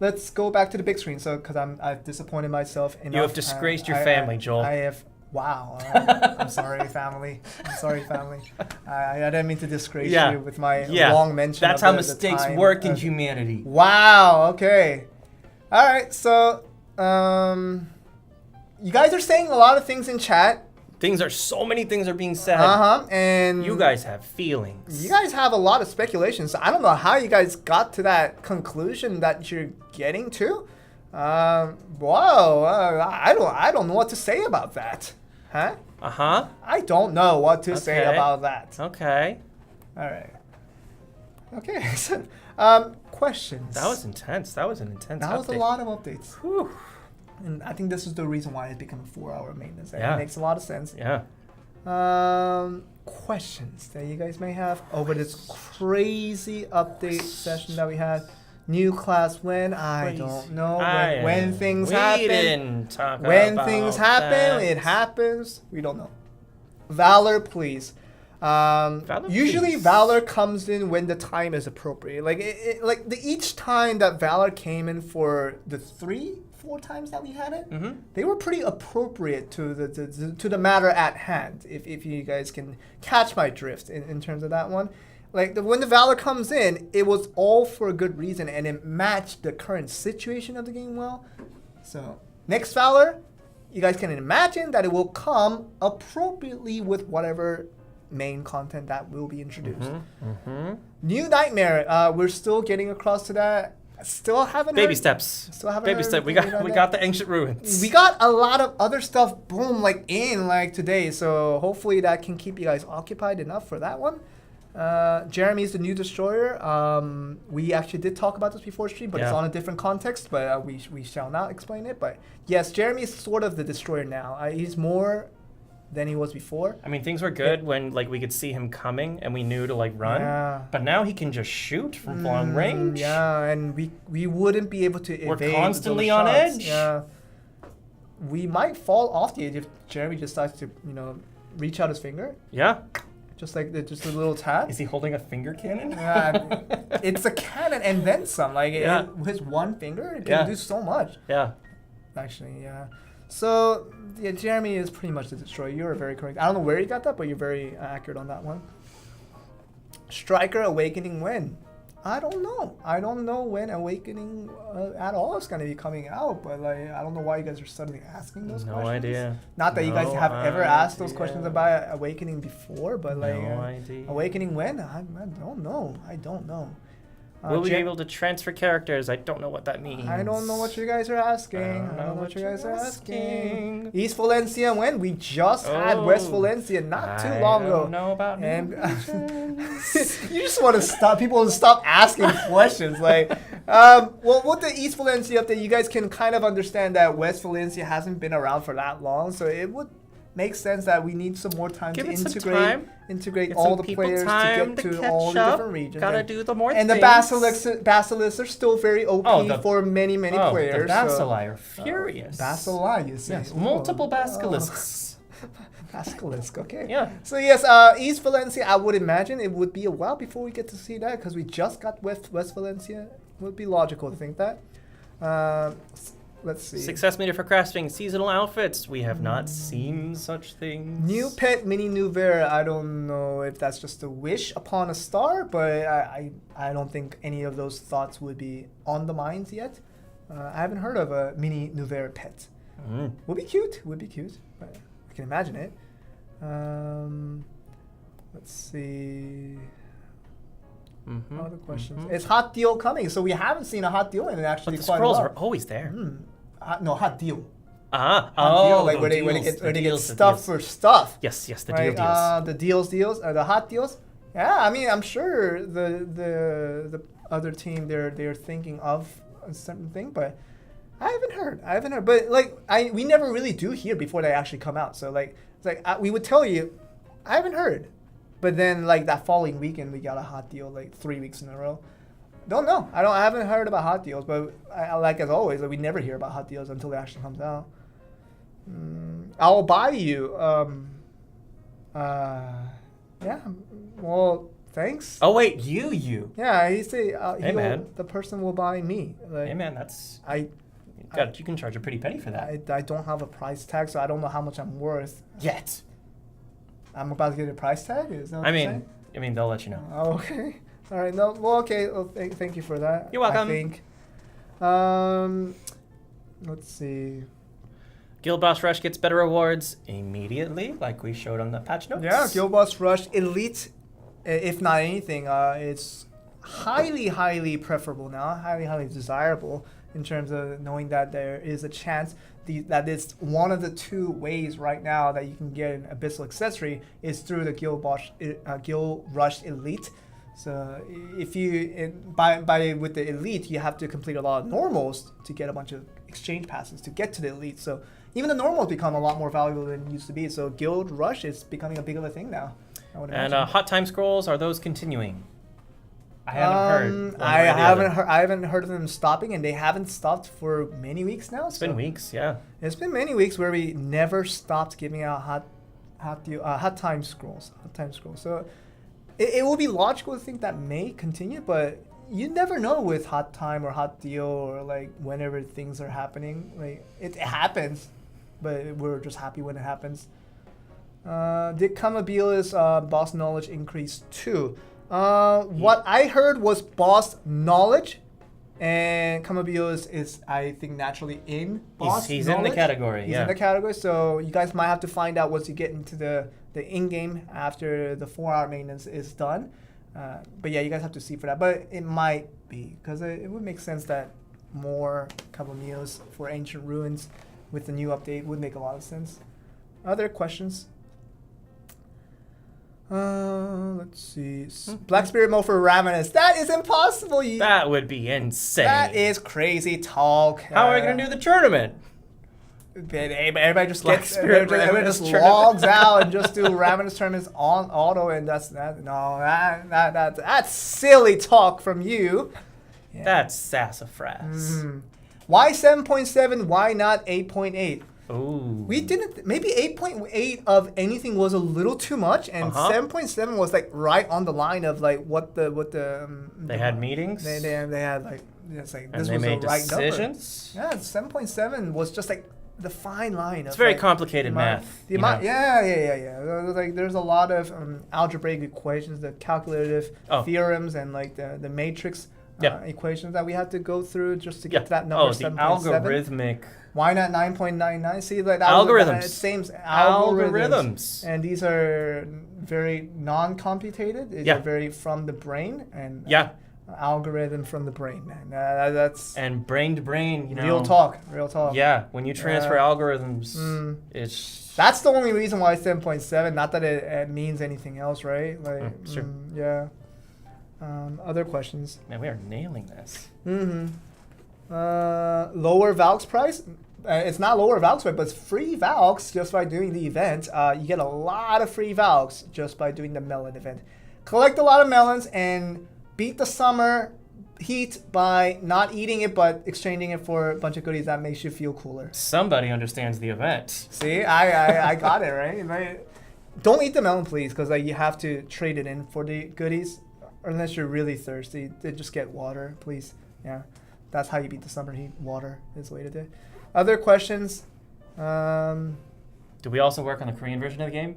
Let's go back to the big screen. So because I've disappointed myself enough. You have disgraced your family, Joel. I have. Wow. I'm sorry, family. I didn't mean to disgrace you with my long mention. That's how mistakes work in humanity. Wow. Okay. All right. So, you guys are saying a lot of things in chat. So many things are being said. And you guys have feelings. You guys have a lot of speculations. I don't know how you guys got to that conclusion that you're getting to. I don't know what to say about that. Huh? I don't know what to say about that. Okay. All right. Okay. So, questions. That was intense. That was an intense update. That was a lot of updates. Whew. And I think this is the reason why it became a 4-hour maintenance. Yeah. It makes a lot of sense. Yeah. Questions that you guys may have over this crazy update session that we had. New class when? I don't know. When things happen. We didn't talk when about things happen, that. it happens. We don't know. Valor, please. Usually please. Valor comes in when the time is appropriate. Each time that Valor came in for the 3-4 times that we had it, they were pretty appropriate to the matter at hand. If you guys can catch my drift in terms of that one. When the Valor comes in, it was all for a good reason, and it matched the current situation of the game well. So, next Valor, you guys can imagine that it will come appropriately with whatever main content that will be introduced. New Nightmare, we're still getting across to that. Still haven't Baby heard, steps. Still haven't Baby heard step. We got the ancient ruins. We got a lot of other stuff, today. So hopefully that can keep you guys occupied enough for that one. Jeremy is the new destroyer. We actually did talk about this before stream, but it's on a different context. But we shall not explain it. But yes, Jeremy is sort of the destroyer now. He's more than he was before. I mean, things were good when we could see him coming and we knew to run. Yeah. But now he can just shoot from long range. Yeah, and we wouldn't be able to evade. We're constantly those on shots. edge. Yeah. We might fall off the edge if Jeremy just decides to reach out his finger. Yeah. Just a little tap. Is he holding a finger cannon? Yeah, it's a cannon and then some. His one finger, it can do so much. Yeah. Actually, yeah. So, yeah, Jeremy is pretty much the destroyer. You're very correct. I don't know where you got that, but you're very accurate on that one. Striker Awakening when? I don't know. I don't know when Awakening at all is going to be coming out, but I don't know why you guys are suddenly asking those questions. No idea. Not that you guys have ever asked those questions about Awakening before, but no idea. Awakening when? I don't know. I don't know. Will we be able to transfer characters? I don't know what that means. I don't know what you guys are asking. I don't know what you guys are asking. East Valencia when? We just had West Valencia not too long ago. I don't know about and you just want to stop people to stop asking questions. Well, with the East Valencia update, you guys can kind of understand that West Valencia hasn't been around for that long, so it would make sense that we need some more time to integrate all the players to get to all the different regions. Gotta do the more and things. the Basilisks are still very OP for many players. The Bacilli are furious. Bacilli, you say? Yes, multiple Basilisks. Basilisk, okay. Yeah. So yes, East Valencia, I would imagine it would be a while before we get to see that because we just got West Valencia. It would be logical to think that. let's see. Success meter for crafting seasonal outfits. We have not seen such things. New pet mini Nuvera. I don't know if that's just a wish upon a star, but I don't think any of those thoughts would be on the minds yet. I haven't heard of a mini Nuvera pet. Would be cute. Would be cute. But I can imagine it. Let's see. Other questions. It's hot deal coming, so we haven't seen a hot deal in actually But the quite a scrolls while. are always there. No, hot deal. Hot Deal, like the where they deals, get the stuff deals. for stuff. Yes, the Right? deals. The deals, the hot deals. Yeah, I mean, I'm sure the other team they're thinking of a certain thing, but I haven't heard. But like we never really do hear before they actually come out. So like it's like we would tell you, I haven't heard. But then like that following weekend we got a hot deal like 3 weeks in a row. Don't know. I haven't heard about hot deals, but I like as always, like, we never hear about hot deals until it actually comes out. I'll buy you. Yeah. Well, thanks. Oh wait, you. Yeah, he say Hey, man. the person will buy me. Like, Hey man, that's I you can charge a pretty penny for that. I don't have a price tag, so I don't know how much I'm worth. Yet. I'm about to get a price tag. Is that what you're saying? They'll let you know. Oh, okay. All right. No. Well, okay. Well, thank you for that. You're welcome. I think. Let's see. Guild Boss Rush gets better rewards immediately, like we showed on the patch notes. Yeah, Guild Boss Rush Elite, if not anything, it's highly preferable now, highly desirable in terms of knowing that there is a chance that it's one of the 2 ways right now that you can get an Abyssal accessory is through the Guild Rush Elite. So if you with the Elite, you have to complete a lot of normals to get a bunch of exchange passes to get to the Elite. So even the normals become a lot more valuable than it used to be. So Guild Rush is becoming a big of a thing now. I would And imagine. hot time scrolls, are those continuing? I haven't heard. I haven't heard of them stopping, and they haven't stopped for many weeks now. It's been weeks, yeah. It's been many weeks where we never stopped giving out hot time scrolls. So it will be logical to think that may continue, but you never know with hot time or hot deal or like whenever things are happening. Like it happens, but we're just happy when it happens. Did Kamabila's boss knowledge increase too? What I heard was boss knowledge, and Kamabila's is I think naturally in boss He's knowledge. in the category, He's yeah. in the category, so you guys might have to find out once you get into the in-game after the 4-hour maintenance is done. But yeah, you guys have to see for that. But it might be, because it would make sense that more Kamabila's for Ancient Ruins with the new update would make a lot of sense. Other questions? Let's see. Black Spirit mode for Ravenous. That is impossible. That would be insane. That is crazy talk. How are we going to do the tournament? Everybody just Black gets, Spirit everybody Ravenous just tournament. logs out and just do Ravenous tournaments on auto, and that's that. No, that's silly talk from you. Yeah. That's sassafras. Why 7.7? Why not 8.8? Ooh. We didn't. Maybe 8.8 of anything was a little too much, and 7.7 was like right on the line of like what the. They had meetings. They had like it's like and this they was made the right decisions. number. Yeah, 7.7 was just like the fine line. It's of, very like, complicated math. The amount, yeah. There's a lot of algebraic equations, the calculative theorems, and like the matrix equations that we had to go through just to get to that number. The 7.7. algorithmic. Why not 9.99? See, like that Algorithms. Same Algorithms. And these are very non-computated. They're very from the brain and algorithm from the brain, man. That's and brain to brain, real talk. Yeah, when you transfer algorithms, it's that's the only reason why it's 7.7. Not that it means anything else, right? Like, sure. Yeah. Other questions? Man, we are nailing this. Lower Valks price? It's not lower Valks price, but it's free Valks just by doing the event. You get a lot of free Valks just by doing the melon event. Collect a lot of melons and beat the summer heat by not eating it, but exchanging it for a bunch of goodies that makes you feel cooler. Somebody understands the event. See, I got it, right? Don't eat the melon, please, because you have to trade it in for the goodies. Unless you're really thirsty, just get water, please. Yeah. That's how you beat the summer heat. Water is the way to do it. Other questions? Do we also work on the Korean version of the game?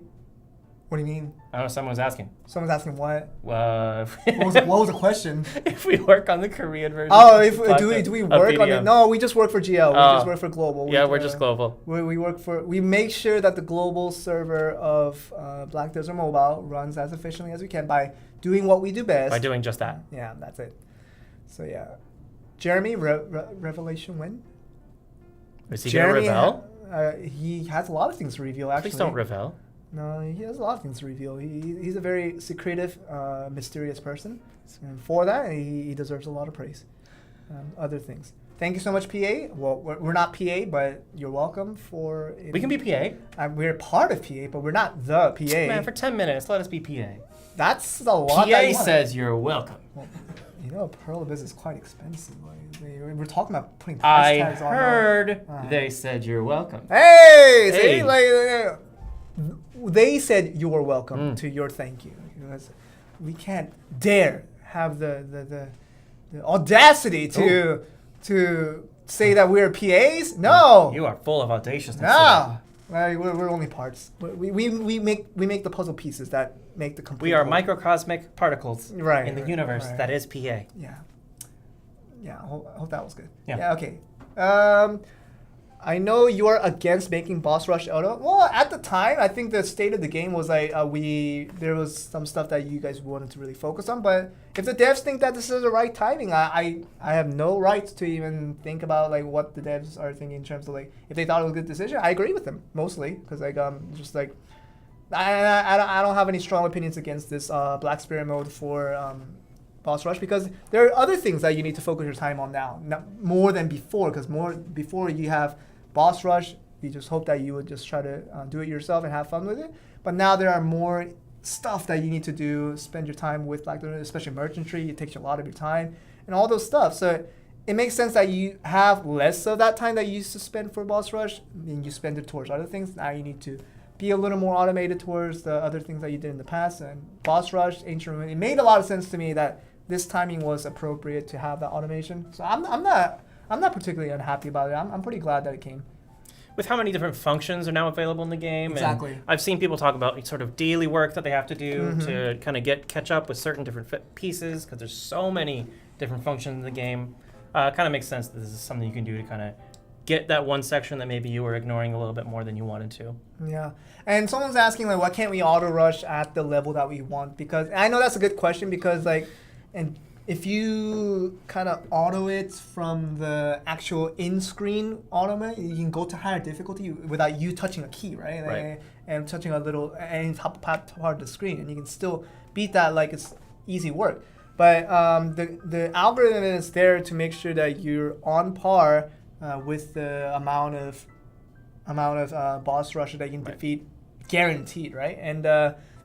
What do you mean? I don't know. Someone was asking. Someone's asking what? What What was the question? If we work on the Korean version. Oh, do we work on it? BDM. No, we just work for GL. We Oh. just work for global. Yeah, we're just global. We make sure that the global server of Black Desert Mobile runs as efficiently as we can by doing what we do best. By doing just that. Yeah, that's it. So yeah, Jeremy, revelation when? Is he going to reveal? He has a lot of things to reveal. Actually, Please don't reveal. No, he has a lot of things to reveal. He's a very secretive, mysterious person, and for that he deserves a lot of praise. Other things. Thank you so much, PA. Well, we're not PA, but you're welcome for. We can be PA. We're part of PA, but we're not the PA. Man, for 10 minutes, let us be PA. That's a lot. PA says you're welcome. Well, you know, Pearl of Biz is quite expensive. We're talking about putting I price tags on. heard they said you're welcome. Hey, Hey. see, like they said you were welcome to your thank you. Because we can't dare have the audacity to say that we're PAs. No, You are full of audaciousness. no. We're only parts. We make the puzzle pieces that make the complete. We are whole. microcosmic particles Right, in the right, universe right. that is PA. Yeah. I hope that was good. Yeah. Okay. I know you are against making boss rush auto. Well, at the time, I think the state of the game was like there was some stuff that you guys wanted to really focus on. But if the devs think that this is the right timing, I have no right to even think about like what the devs are thinking in terms of like if they thought it was a good decision. I agree with them mostly because like just like I don't have any strong opinions against this Black Spirit mode for boss rush because there are other things that you need to focus your time on now, not more than before. Because before you have boss rush, you just hope that you would just try to do it yourself and have fun with it. But now there are more stuff that you need to do, spend your time with, like especially merchantry. It takes you a lot of your time and all those stuff. So it makes sense that you have less of that time that you used to spend for boss rush and you spend it towards other things. Now you need to be a little more automated towards the other things that you did in the past. And boss rush, ancient ruin, it made a lot of sense to me that this timing was appropriate to have that automation. So I'm not particularly unhappy about it. I'm pretty glad that it came. With how many different functions are now available in the game. Exactly. And I've seen people talk about sort of daily work that they have to do to kind of catch up with certain different pieces because there's so many different functions in the game. Kind of makes sense that this is something you can do to kind of get that one section that maybe you were ignoring a little bit more than you wanted to. Yeah. And someone's asking, like, why can't we auto rush at the level that we want? Because I know that's a good question because, like, and if you kind of auto it from the actual in-screen automate, you can go to higher difficulty without you touching a key, right? Right. And touching a little any top part of the screen, and you can still beat that like it's easy work. But the algorithm is there to make sure that you're on par with the amount of boss rushes that you can defeat, guaranteed, right? And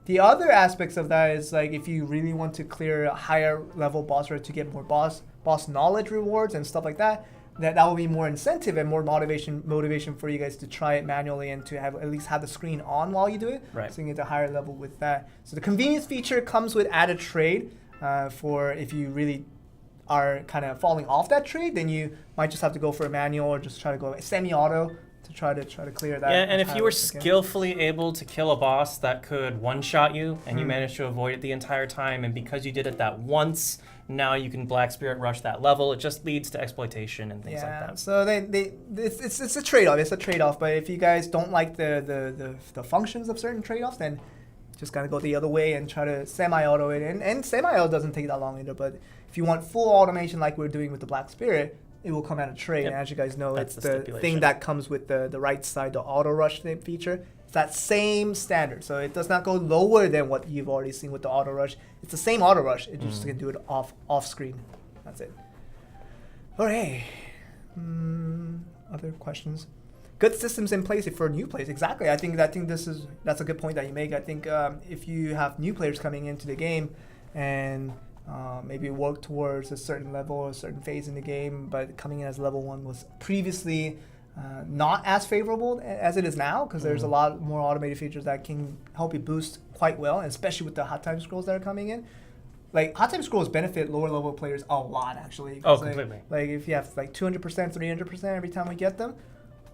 the other aspects of that is like if you really want to clear a higher level boss rush to get more boss knowledge rewards and stuff like that, that will be more incentive and more motivation for you guys to try it manually and to have at least have the screen on while you do it. Right. So you get a higher level with that. So the convenience feature comes with added trade for if you really are kind of falling off that trade, then you might just have to go for a manual or just try to go semi-auto to try to clear that. Yeah, and if you were again. skillfully able to kill a boss that could one-shot you and you managed to avoid it the entire time, and because you did it that once, now you can Black Spirit rush that level. It just leads to exploitation and things like that. So it's a trade-off. It's a trade-off. But if you guys don't like the functions of certain trade-offs, then just gotta go the other way and try to semi-auto it. And semi-auto doesn't take that long either. But if you want full automation like we're doing with the Black Spirit, it will come out of trade. Yep. And as you guys know, That's it's the the stipulation. thing that comes with the right side, the auto rush feature. It's that same standard. So it does not go lower than what you've already seen with the auto rush. It's the same auto rush. It just can do it off screen. That's it. Okay. Other questions? Good systems in place for new players. Exactly. I think that's a good point that you make. I think if you have new players coming into the game and maybe work towards a certain level or a certain phase in the game, but coming in as level 1 was previously not as favorable as it is now, because there's a lot more automated features that can help you boost quite well, and especially with the hot time scrolls that are coming in. like hot time scrolls benefit lower level players a lot actually. Oh, 'Cause, like- completely. Like if you have like 200%, 300% every time we get them,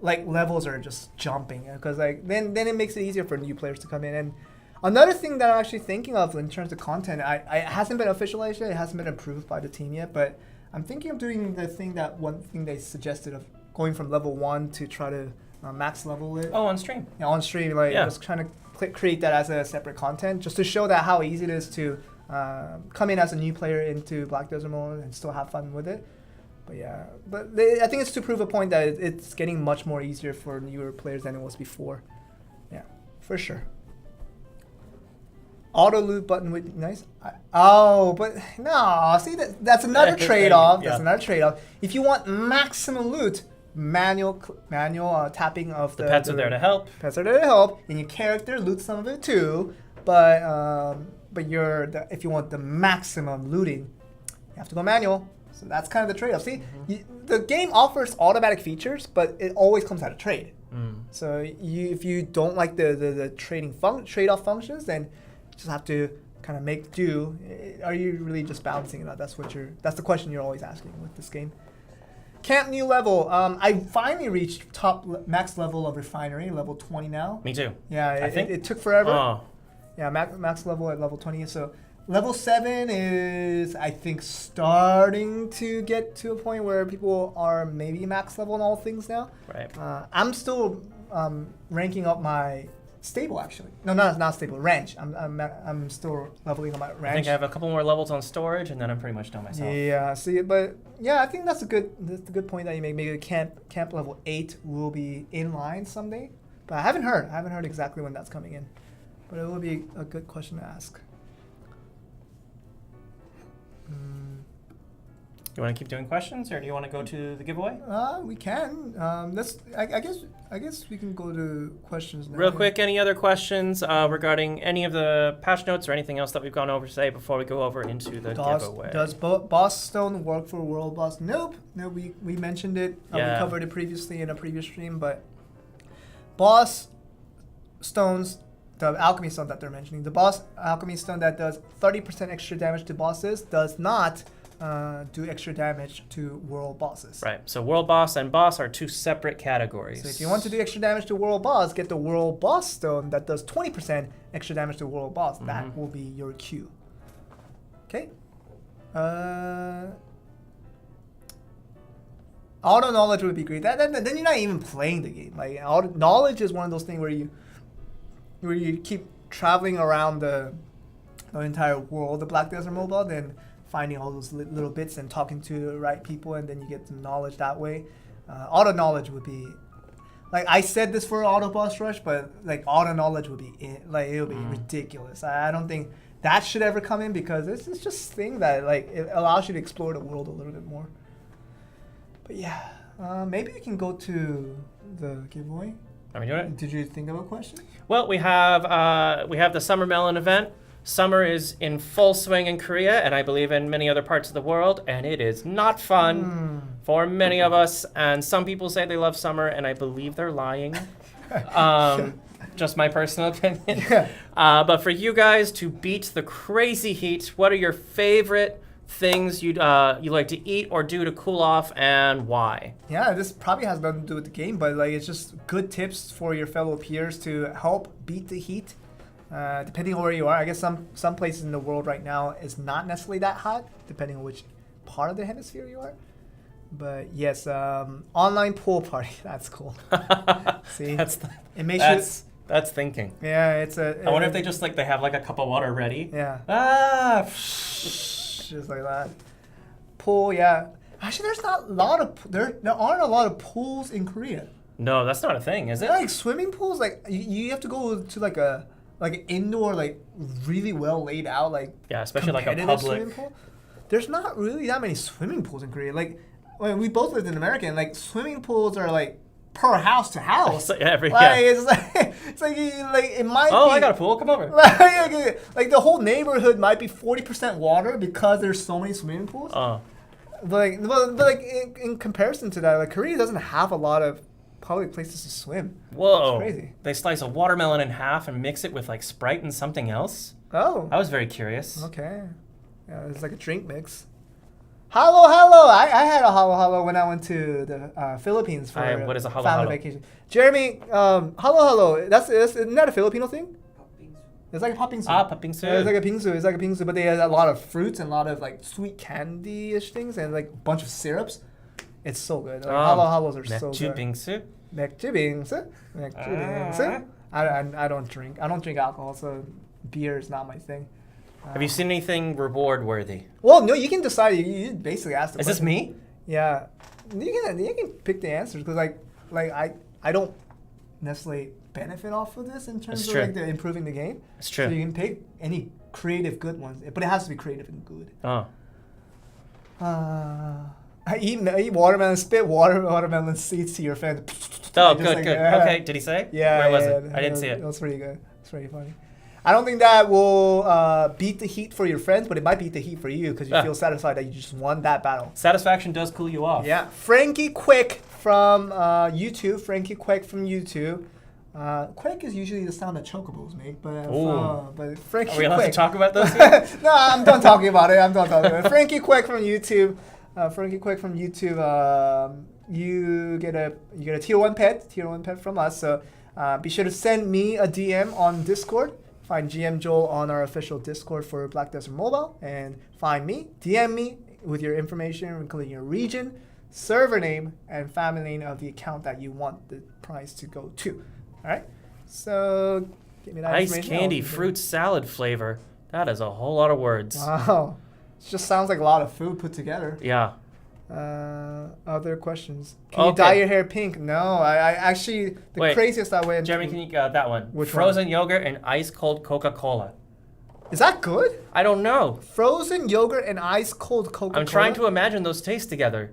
like levels are just jumping because like then it makes it easier for new players to come in. And another thing that I'm actually thinking of in terms of content, it hasn't been officialized yet, it hasn't been approved by the team yet, but I'm thinking of doing one thing they suggested of going from level 1 to try to max level it. Oh, on stream. Yeah, on stream, like Yeah. just trying to create that as a separate content, just to show that how easy it is to come in as a new player into Black Desert mode and still have fun with it. But yeah, I think it's to prove a point that it's getting much more easier for newer players than it was before. Yeah, for sure. Auto loot button would be nice. But no, see that's another trade-off. Yeah. That's another trade-off. If you want maximum loot, manual tapping of The pets are there to help. Pets are there to help, and your character loots some of it too. But if you want the maximum looting, you have to go manual. So that's kind of the trade-off. See, the game offers automatic features, but it always comes at a trade. So if you don't like the trade-off functions, then you just have to kind of make do. Are you really just balancing it out? That's the question you're always asking with this game. Camp new level. I finally reached max level of refinery, level 20 now. Me too. Yeah, I think it took forever. Oh. Yeah, max level at level 20. So level 7 is, I think, starting to get to a point where people are maybe max level in all things now. Right. I'm still ranking up my stable, actually. No, not stable. Ranch. I'm still leveling up my ranch. I think I have a couple more levels on storage, and then I'm pretty much done myself. Yeah. See, but yeah, I think that's a good point that you make. Maybe camp level 8 will be in line someday, but I haven't heard exactly when that's coming in. But it will be a good question to ask. You want to keep doing questions, or do you want to go to the giveaway? We can. I guess we can go to questions now. Real quick, any other questions regarding any of the patch notes or anything else that we've gone over today before we go over into the giveaway? Does Boss Stone work for World Boss? Nope. No, we mentioned it. Yeah. We covered it previously in a previous stream, but Boss Stones, the Alchemy Stone that they're mentioning, the Boss Alchemy Stone that does 30% extra damage to bosses does not do extra damage to world bosses. Right. So world boss and boss are two separate categories. So if you want to do extra damage to world boss, get the World Boss Stone that does 20% extra damage to world boss. That will be your Q. Okay. Auto knowledge would be great. Then you're not even playing the game. Like auto knowledge is one of those things where you keep traveling around the entire world, the Black Desert Mobile, then finding all those little bits and talking to the right people, and then you get some knowledge that way. Auto knowledge would be, like I said this for Auto Boss Rush, but like auto knowledge would be it'll be ridiculous. I don't think that should ever come in because it's just a thing that like it allows you to explore the world a little bit more. But yeah, maybe we can go to the giveaway. Are we doing it? Did you think of a question? Well, we have the Summer Melon event. Summer is in full swing in Korea, and I believe in many other parts of the world, and it is not fun for many of us. And some people say they love summer, and I believe they're lying. Just my personal opinion. Yeah. But for you guys to beat the crazy heat, what are your favorite things you like to eat or do to cool off, and why? Yeah, this probably has nothing to do with the game, but like it's just good tips for your fellow peers to help beat the heat. Depending on where you are, I guess some places in the world right now is not necessarily that hot, depending on which part of the hemisphere you are. But yes, online pool party, that's cool. See, that's thinking. Yeah, it's I wonder if they just they have like a cup of water ready. Yeah. Just like that. Pool, yeah. Actually, there aren't a lot of pools in Korea. No, that's not a thing, is it? Like swimming pools, like you have to go to like an indoor, like really well laid out, like especially like a competitive public swimming pool. There's not really that many swimming pools in Korea. Like we both lived in America, and like swimming pools are like per house to house. It's like it might. Oh, be, I got a pool. Come over. Like the whole neighborhood might be 40% water because there's so many swimming pools. But in comparison to that, like Korea doesn't have a lot of public places to swim. Whoa. It's crazy. They slice a watermelon in half and mix it with like Sprite and something else. Oh. I was very curious. Okay. It's like a drink mix. Halo halo. I had a halo halo when I went to the Philippines for what is a halo family halo? vacation. Jeremy, halo halo. Isn't that a Filipino thing? It's like a pot bingsu. Papingsu. Yeah, it's like a bingsu. It's like a bingsu, but they have a lot of fruits and a lot of like sweet candy-ish things and like a bunch of syrups. It's so good. Like, halo halos are so good. Papingsu. 맥주 빙수. I don't drink. I don't drink alcohol, so beer is not my thing. Have you seen anything reward worthy? Well, no, you can decide. You basically ask the Is question. this me? Yeah, you can pick the answers because I don't necessarily benefit off of this in terms It's of true. like the improving the game. It's true. So you can pick any creative good ones, but it has to be creative and good. Oh. I eat watermelon, spit watermelon seeds to your friend. Oh, Just good, like, good. yeah. Okay, did he say? Yeah. Where was yeah, it? I didn't see it. That was pretty good. It's pretty funny. I don't think that will beat the heat for your friends, but it might beat the heat for you because you feel satisfied that you just won that battle. Satisfaction does cool you off. Yeah. Frankie Quick from YouTube. Quick is usually the sound that chocobos make, but Frankie Are we allowed Quick. to talk about those here? No, I'm done talking about it. Frankie Quick from YouTube. You get a tier 1 pet from us. So be sure to send me a DM on Discord. Find GM Joel on our official Discord for Black Desert Mobile, and find me, DM me with your information, including your region, server name, and family name of the account that you want the prize to go to. All right. So give me that Ice information. candy, fruit salad flavor. That is a whole lot of words. Wow. It just sounds like a lot of food put together. Yeah. Other questions? Can you dye your hair pink? No, I actually Wait, craziest that way. Jeremy, can you that one? Which Frozen yogurt and ice cold Coca-Cola. Is that good? I don't know. Frozen yogurt and ice cold Coca-Cola. I'm trying to imagine those taste together.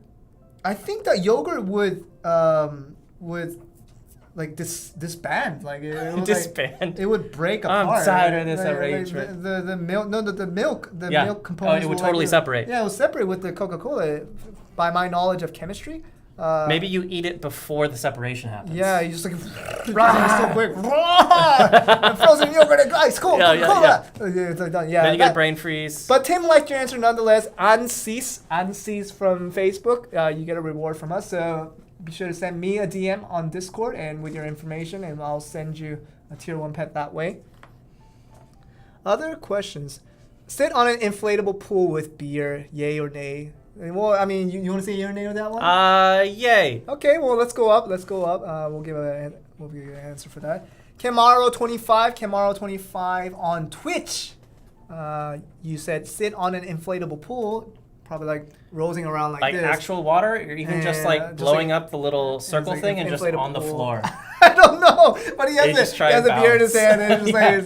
I think that yogurt would like disband. Like it would, Disband. It would break I'm apart. tired of this Like, arrangement. The milk. No, the milk. The Yeah. milk components. It would will, totally like, separate. Yeah, it will separate with the Coca-Cola. By my knowledge of chemistry. Maybe you eat it before the separation happens. Yeah, you just like so quick. And frozen yogurt and ice cold Coca-Cola. It's like done. Yeah. Then you get a brain freeze. But Tim liked your answer nonetheless. Ansis from Facebook. You get a reward from us. So be sure to send me a DM on Discord and with your information, and I'll send you a tier 1 pet that way. Other questions. Sit on an inflatable pool with beer, yay or nay? Well, I mean, you want to say yay or nay on that one? Yay. Okay, well, let's go up. We'll give an answer for that. Camaro25 on Twitch. You said sit on an inflatable pool, probably like rolling around like this. Like actual water, or even just like blowing up the little circle like thing an and just inflatable on the pool. floor. I don't know, but he has a beer in his hand, and it's like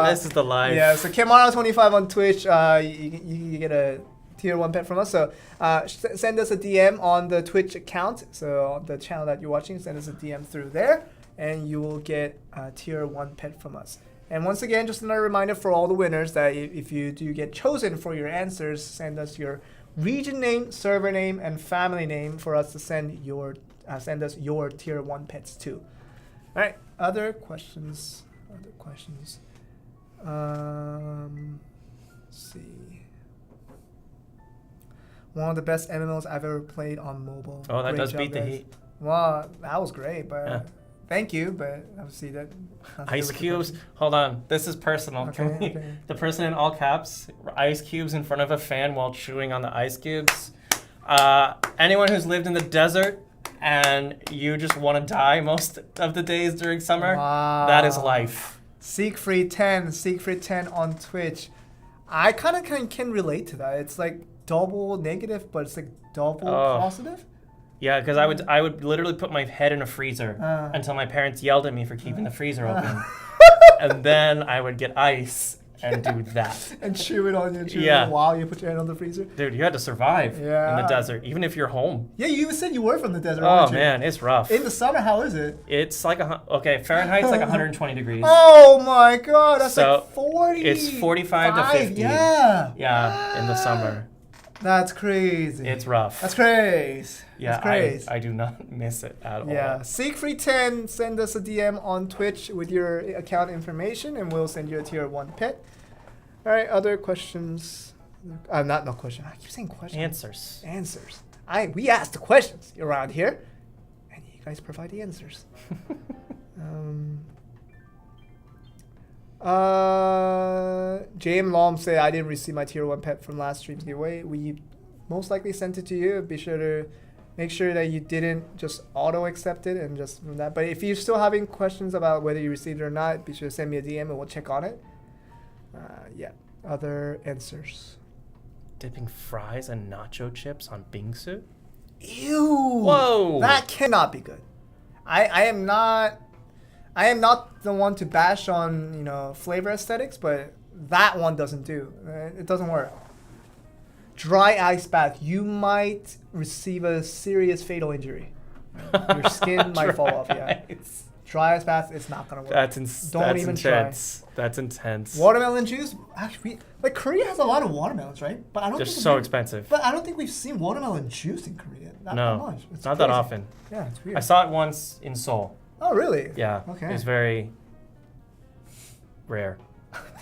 this is the life. Yeah, so Camaro25 on Twitch, you get a tier 1 pet from us. So send us a DM on the Twitch account. So on the channel that you're watching, send us a DM through there, and you will get a tier 1 pet from us. And once again, just another reminder for all the winners that if you do get chosen for your answers, send us your region name, server name, and family name for us to send us your tier 1 pets too. All right. Other questions. Let's see. One of the best MMOs I've ever played on mobile. Oh, that Great does job, beat the guys. heat. Well, that was great, but Yeah. thank you. But obviously that. Ice cubes. Hold on. This is personal. Okay. The person in all caps, ice cubes in front of a fan while chewing on the ice cubes. Anyone who's lived in the desert and you just want to die most of the days during summer, that is life. Siegfried10 on Twitch. I kind of can relate to that. It's like double negative, but it's like double positive. Yeah, because I would literally put my head in a freezer until my parents yelled at me for keeping the freezer open. And then I would get ice and do that. And chew it on you while you put your hand on the freezer. Dude, you had to survive in the desert, even if you're home. Yeah, you even said you were from the desert. Oh, man, it's rough. In the summer, how is it? It's like, Fahrenheit's like 120 degrees. Oh my God, that's like 40. It's 45 to 50. Yeah. Yeah, in the summer. That's crazy. It's rough. That's crazy. Yeah, That's crazy. I do not miss it at all. Yeah, Siegfried10, send us a DM on Twitch with your account information, and we'll send you a tier 1 pet. All right, other questions. Not no question. I keep saying question. Answers. Answers. We ask the questions around here, and you guys provide the answers. JM Lom say I didn't receive my tier 1 pet from last stream's giveaway. We most likely sent it to you. Be sure to make sure that you didn't just auto accept it and just from that. But if you're still having questions about whether you received it or not, be sure to send me a DM and we'll check on it. Yeah. Other answers. Dipping fries and nacho chips on bingsu? Ew. Whoa. That cannot be good. I am not the one to bash on, flavor aesthetics, but that one doesn't do. It doesn't work. Dry ice bath. You might receive a serious fatal injury. Your skin might fall off. Yeah. Dry ice bath is not gonna work. That's Don't even intense. try. That's intense. Watermelon juice. Actually, Korea has a lot of watermelons, right? But I don't. They're think so expensive. But I don't think we've seen watermelon juice in Korea. Not that much. It's not that crazy. often. Yeah, it's weird. I saw it once in Seoul. Oh, really? Yeah. Okay. It was very rare.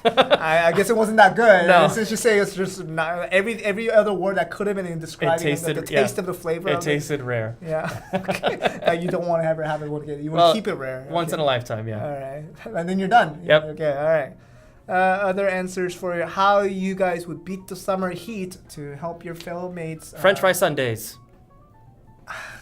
I guess it wasn't that good. No. Since you say it's just not every other word that could have been in describing the taste of the flavor. It tasted rare. Yeah. Okay. That you don't want to ever have it again. You want to keep it rare. Once in a lifetime, yeah. All right. And then you're done. Yep. Okay. All right. Other answers for how you guys would beat the summer heat to help your fellow mates. French fry Sundays.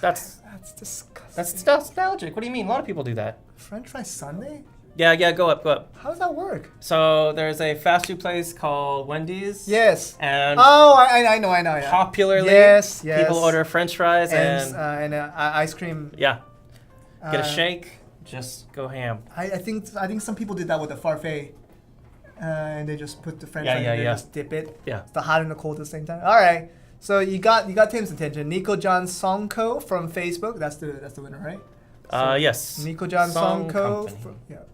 That's disgusting. That's nostalgic. What do you mean? A lot of people do that. French fry Sunday? Yeah, go up. How does that work? So there's a fast food place called Wendy's. Yes. And I know. Yeah. Popularly, yes. people order French fries and ice cream. Yeah. Get a shake. Just go ham. I think some people did that with the parfait. And they just put the French fry in there, just dip it. Yeah. It's the hot and the cold at the same time. All right. So you got Tim's attention. Nico John Songko from Facebook. That's the winner, right? So Yes. Nico John Songko. Yeah.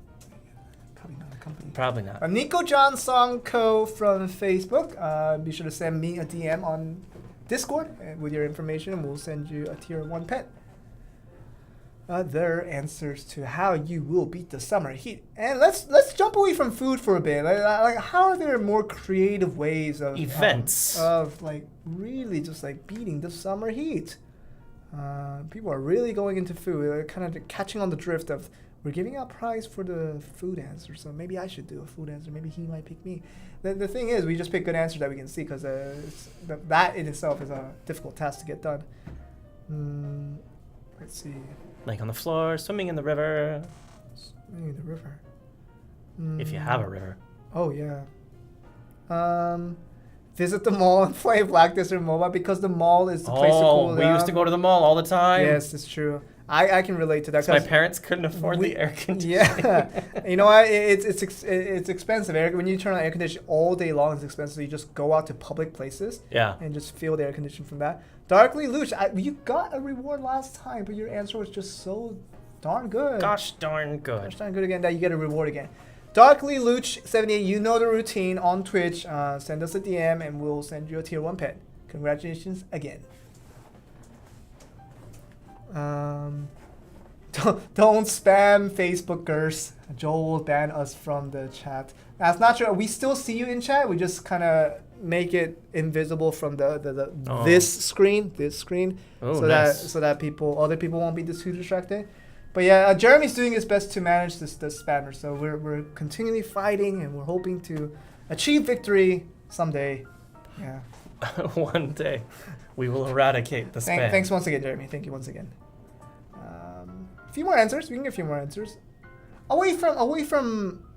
Probably not a company. Probably not. Nico John Songko from Facebook. Be sure to send me a DM on Discord with your information, and we'll send you a tier 1 pet. Other answers to how you will beat the summer heat. And let's jump away from food for a bit. Like how are there more creative ways of events of really just beating the summer heat? People are really going into food. They're kind of catching on the drift of we're giving out prize for the food answer, so maybe I should do a food answer. Maybe he might pick me. The thing is, we just pick good answers that we can see because that in itself is a difficult task to get done. Let's see. Laying on the floor, swimming in the river. Swimming in the river. If you have a river. Oh, yeah. Visit the mall and play Black Desert Mobile because the mall is the place to cool down. We used to go to the mall all the time. Yes, it's true. I can relate to that. My parents couldn't afford the air conditioning. Yeah. You know what? It's expensive. When you turn on air conditioning all day long, it's expensive. So you just go out to public places and just feel the air conditioning from that. Darkly Luch, you got a reward last time, but your answer was just so darn good. Gosh darn good. Gosh darn good again that you get a reward again. Darkly Luch 78, you know the routine on Twitch. Send us a DM and we'll send you a tier 1 pet. Congratulations again. Don't spam Facebookers. Joel will ban us from the chat. That's not true. We still see you in chat. We just kind of make it invisible from this screen, Oh, so nice. that other people won't be too distracted. But yeah, Jeremy's doing his best to manage the spammers. So we're continually fighting and we're hoping to achieve victory someday. Yeah. One day, we will eradicate the spam. Thanks once again, Jeremy. Thank you once again. A few more answers. We can get a few more answers. Away from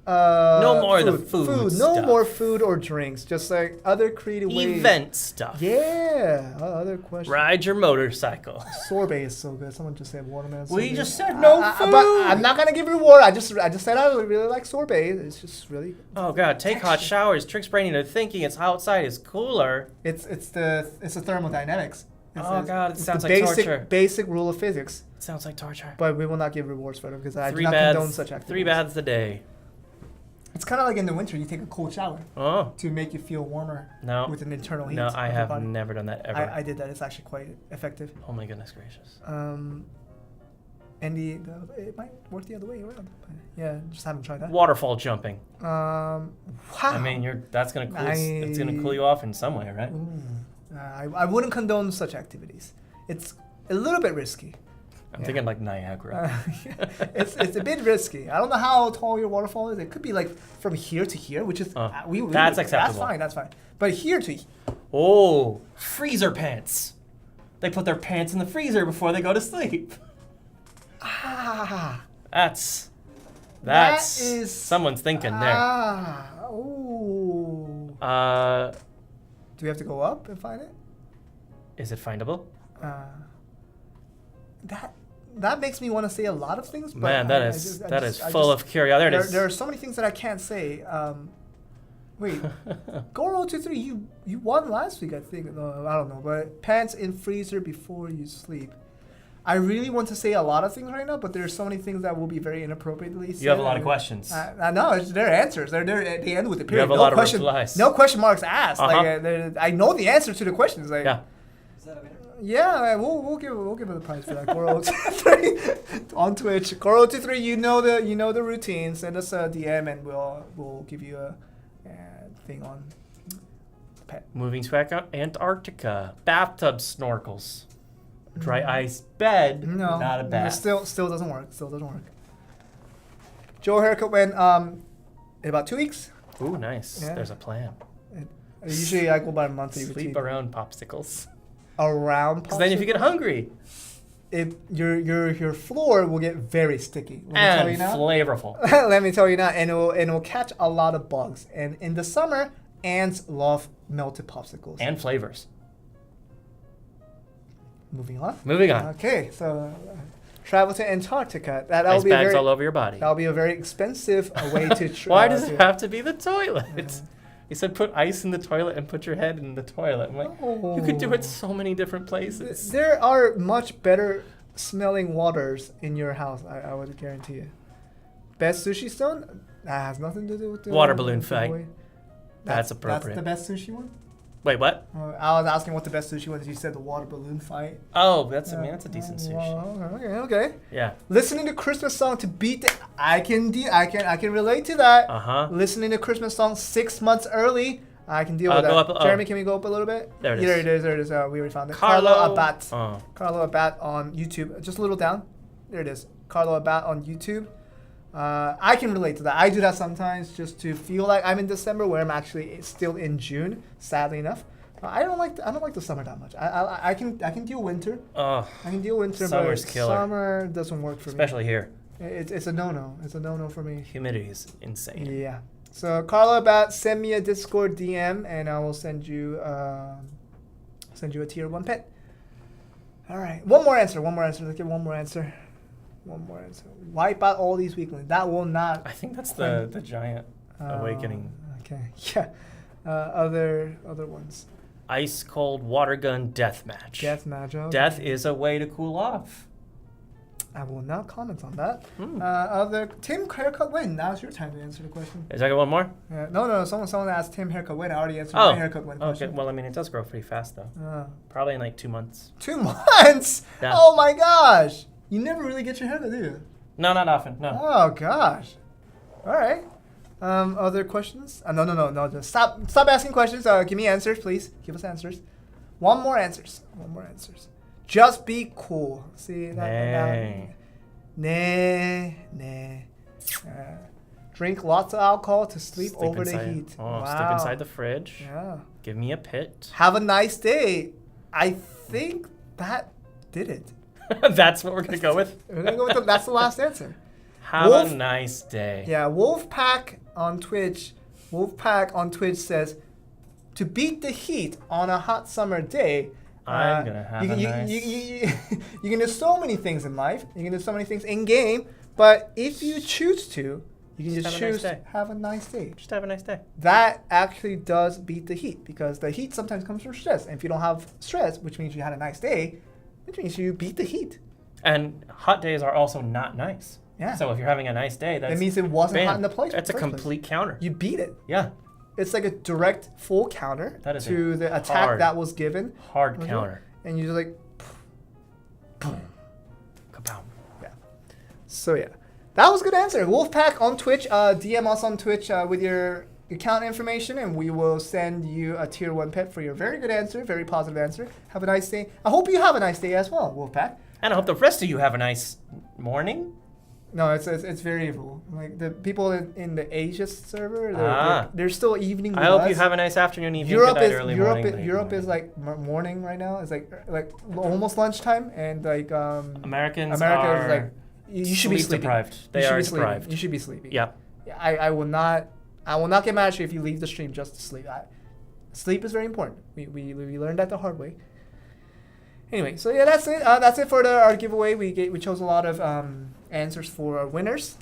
no more food. the food No stuff. more food or drinks. Just other creative ways. Event stuff. Yeah. Other questions. Ride your motorcycle. Sorbet is so good. Someone just said watermelon. We sorbet. just said no food. But I'm not gonna give reward. I just said I really like sorbet. It's just really. Oh god, take hot showers. Tricks brain into thinking it's outside is cooler. It's the thermodynamics. God, it sounds the like torture. Basic rule of physics. It sounds like torture. But we will not give rewards for them because I do not condone such activities. 3 baths a day. It's kind of like in the winter, you take a cold shower to make you feel warmer with an internal heat. No, I have never done that ever. I did that. It's actually quite effective. Oh my goodness gracious. And it might work the other way around. But yeah, just haven't tried that. Waterfall jumping. Wow. I mean, that's gonna cool. It's gonna cool you off in some way, right? I wouldn't condone such activities. It's a little bit risky. I'm thinking like Niagara. It's a bit risky. I don't know how tall your waterfall is. It could be like from here to here, which is that's acceptable. That's fine. But here to Oh, freezer pants. They put their pants in the freezer before they go to sleep. That's that is someone's thinking there. Oh. Do we have to go up and find it? Is it findable? That makes me want to say a lot of things. But Man, that is full of curiosity. There are so many things that I can't say. Wait, Goro23, you won last week, I think. No, I don't know. But pants in freezer before you sleep. I really want to say a lot of things right now, but there are so many things that will be very inappropriately said. You have a lot of questions. No, they're answers. They end with the period. You have a lot of replies. No question marks asked. I know the answer to the questions. Yeah. Yeah, we'll give it a prize for that. Goro23 on Twitch. Goro23, you know the routine. Send us a DM and we'll give you a thing on pet. Moving to Antarctica. Bathtub snorkels. Dry ice bed. No, not a bath. Still doesn't work. Joe haircut went in about 2 weeks. Ooh, nice. Yeah. There's a plan. Usually I go by monthly Sleep routine. around popsicles. Around popsicles? Because then if you get hungry. Your floor will get very sticky. Let me tell you now. Flavorful. Let me tell you now, and it will catch a lot of bugs. And in the summer, ants love melted popsicles. And flavors. Moving on. Okay, so travel to Antarctica. That'll Ice be bags all over your body. That'll be a very expensive way to. Why does it have to be the toilet? You said put ice in the toilet and put your head in the toilet. I'm like, you could do it so many different places. There are much better smelling waters in your house. I would guarantee you. Best sushi stone? That has nothing to do with the water balloon fight. That's appropriate. That's the best sushi one? Wait, what? I was asking what the best sushi was. You said the water balloon fight. Oh, that's a decent sushi. Okay. Yeah. Listening to Christmas song to beat the, I can relate to that. Listening to Christmas song 6 months early. I can deal with that. Jeremy, can we go up a little bit? There it is. There it is. We already found it. Carlo Abbat. Carlo Abbat on YouTube. Just a little down. There it is. Carlo Abbat on YouTube. I can relate to that. I do that sometimes just to feel like I'm in December where I'm actually still in June. Sadly enough, I don't like the summer that much. I can deal winter. I can deal winter, summer's but killer. Summer doesn't work for me. Especially here. It's a no-no. It's a no-no for me. Humidity is insane. Yeah. So Carlo Abbat, send me a Discord DM and I will send you a tier 1 pet. All right. One more answer. Let's get one more answer. Wipe out all these weaklings. That will not. I think that's the giant awakening. Okay. Yeah. Other ones. Ice cold water gun death match. Okay. Death is a way to cool off. I will not comment on that. Other Tim haircut win. Now it's your time to answer the question. Is I got one more? No. Someone asked Tim haircut win. I already answered my haircut win question. Okay. Well, I mean, it does grow pretty fast though. Probably in like 2 months. 2 months? Yeah. Oh my gosh! You never really get your haircut, do you? No, not often. No. Oh gosh. All right. Other questions? No. Just stop asking questions. Give me answers, please. Give us answers. One more answers. Just be cool. See that? Nah. Drink lots of alcohol to sleep over the heat. Oh, sleep inside the fridge. Yeah. Give me a pit. Have a nice day. I think that did it. That's what we're going to go with? We're going to go with that's the last answer. Have a nice day. Yeah, Wolfpack on Twitch says, to beat the heat on a hot summer day, I'm going to have you can do so many things in life. You can do so many things in game, but if you choose to, you can just choose to have a nice day. Just have a nice day. That actually does beat the heat because the heat sometimes comes from stress. And if you don't have stress, which means you had a nice day, which means you beat the heat. And hot days are also not nice. Yeah. So if you're having a nice day, that means it wasn't hot in the place. That's a complete counter. You beat it. Yeah. It's like a direct full counter to the attack that was given. Hard counter. And you're just like, kapow. Yeah. So yeah, that was a good answer. Wolfpack on Twitch. DM us on Twitch with your account information, and we will send you a tier 1 pet for your very good answer, very positive answer. Have a nice day. I hope you have a nice day as well, Wolfpack. And I hope the rest of you have a nice morning. No, it's variable. Like the people in the Asia server, they're still evening. I hope you have a nice afternoon, evening, Europe good night, is early Europe. morning. Europe is like morning right now. It's like almost lunchtime, and like America is like you should be sleeping. Deprived. They are deprived. You should be sleeping. Yep. I will not get mad at you if you leave the stream just to sleep. Sleep is very important. We learned that the hard way. Anyway, so yeah, that's it. That's it for our giveaway. We chose a lot of answers for our winners.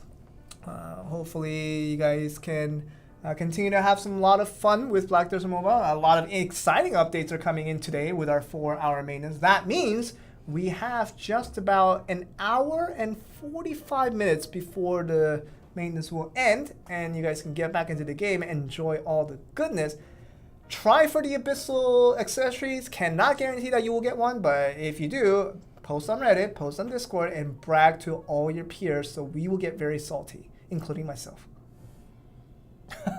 Hopefully, you guys can continue to have a lot of fun with Black Desert Mobile. A lot of exciting updates are coming in today with our 4-hour maintenance. That means we have just about an hour and 45 minutes before the maintenance will end, and you guys can get back into the game and enjoy all the goodness. Try for the Abyssal accessories. Cannot guarantee that you will get one, but if you do, post on Reddit, post on Discord, and brag to all your peers, so we will get very salty, including myself.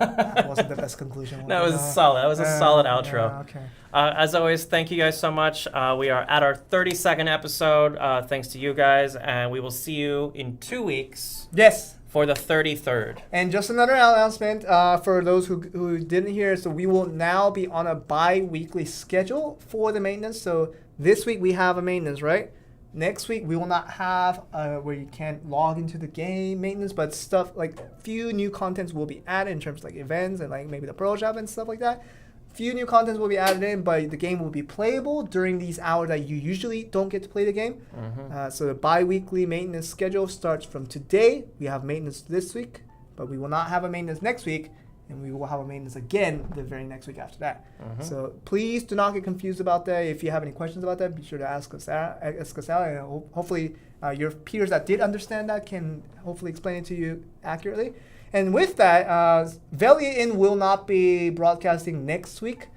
That wasn't the best conclusion. That was solid. That was a solid outro. Yeah, okay. As always, thank you guys so much. We are at our 32nd episode, thanks to you guys, and we will see you in 2 weeks. Yes. For the 33rd. And just another announcement for those who didn't hear. So we will now be on a bi-weekly schedule for the maintenance. So this week we have a maintenance, right? Next week we will not have where you can't log into the game maintenance, but stuff like few new contents will be added in terms of like events and like maybe the pro shop and stuff like that. Few new contents will be added in, but the game will be playable during these hours that you usually don't get to play the game. So the bi-weekly maintenance schedule starts from today. We have maintenance this week, but we will not have a maintenance next week, and we will have a maintenance again the very next week after that. So please do not get confused about that. If you have any questions about that, be sure to ask us out, and hopefully your peers that did understand that can hopefully explain it to you accurately. And with that, Velia Inn will not be broadcasting next week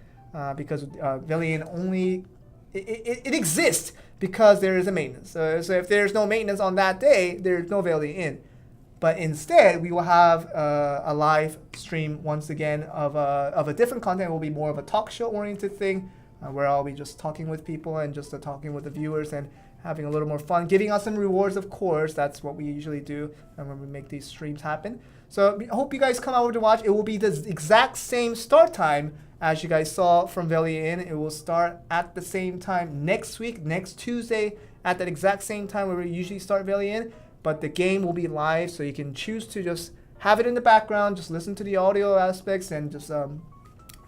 because Velia Inn only it exists because there is a maintenance. So if there's no maintenance on that day, there's no Velia Inn. But instead, we will have a live stream once again of a different content. It will be more of a talk show oriented thing where I'll be just talking with people and just talking with the viewers and having a little more fun, giving us some rewards, of course. That's what we usually do when we make these streams happen. So I hope you guys come over to watch. It will be the exact same start time as you guys saw from Velia Inn. It will start at the same time next week, next Tuesday, at that exact same time where we usually start Velia Inn. But the game will be live, so you can choose to just have it in the background, just listen to the audio aspects, and just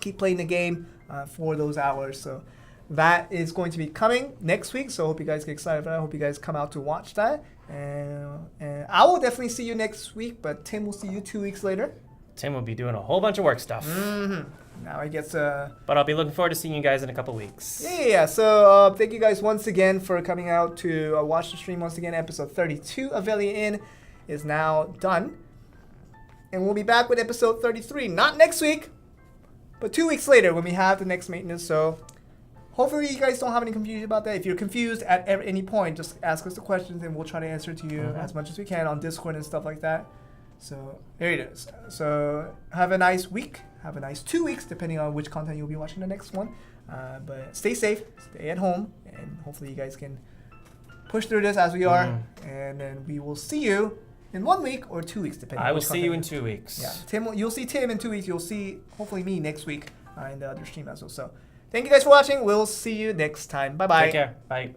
keep playing the game for those hours. So that is going to be coming next week. So I hope you guys get excited for that. I hope you guys come out to watch that. And I will definitely see you next week, but Tim will see you 2 weeks later. Tim will be doing a whole bunch of work stuff. Now I guess. But I'll be looking forward to seeing you guys in a couple weeks. Yeah. So thank you guys once again for coming out to watch the stream once again. Episode 32 of Velia Inn is now done. And we'll be back with episode 33. Not next week, but 2 weeks later when we have the next maintenance. So hopefully you guys don't have any confusion about that. If you're confused at any point, just ask us the questions and we'll try to answer to you as much as we can on Discord and stuff like that. So there it is. So have a nice week. Have a nice 2 weeks, depending on which content you'll be watching the next one. But stay safe, stay at home, and hopefully you guys can push through this as we are. And then we will see you in 1 week or 2 weeks, depending. I on will which see you in content. 2 weeks. Yeah, Tim. You'll see Tim in 2 weeks. You'll see hopefully me next week in the other stream as well. So thank you guys for watching. We'll see you next time. Bye bye. Take care. Bye.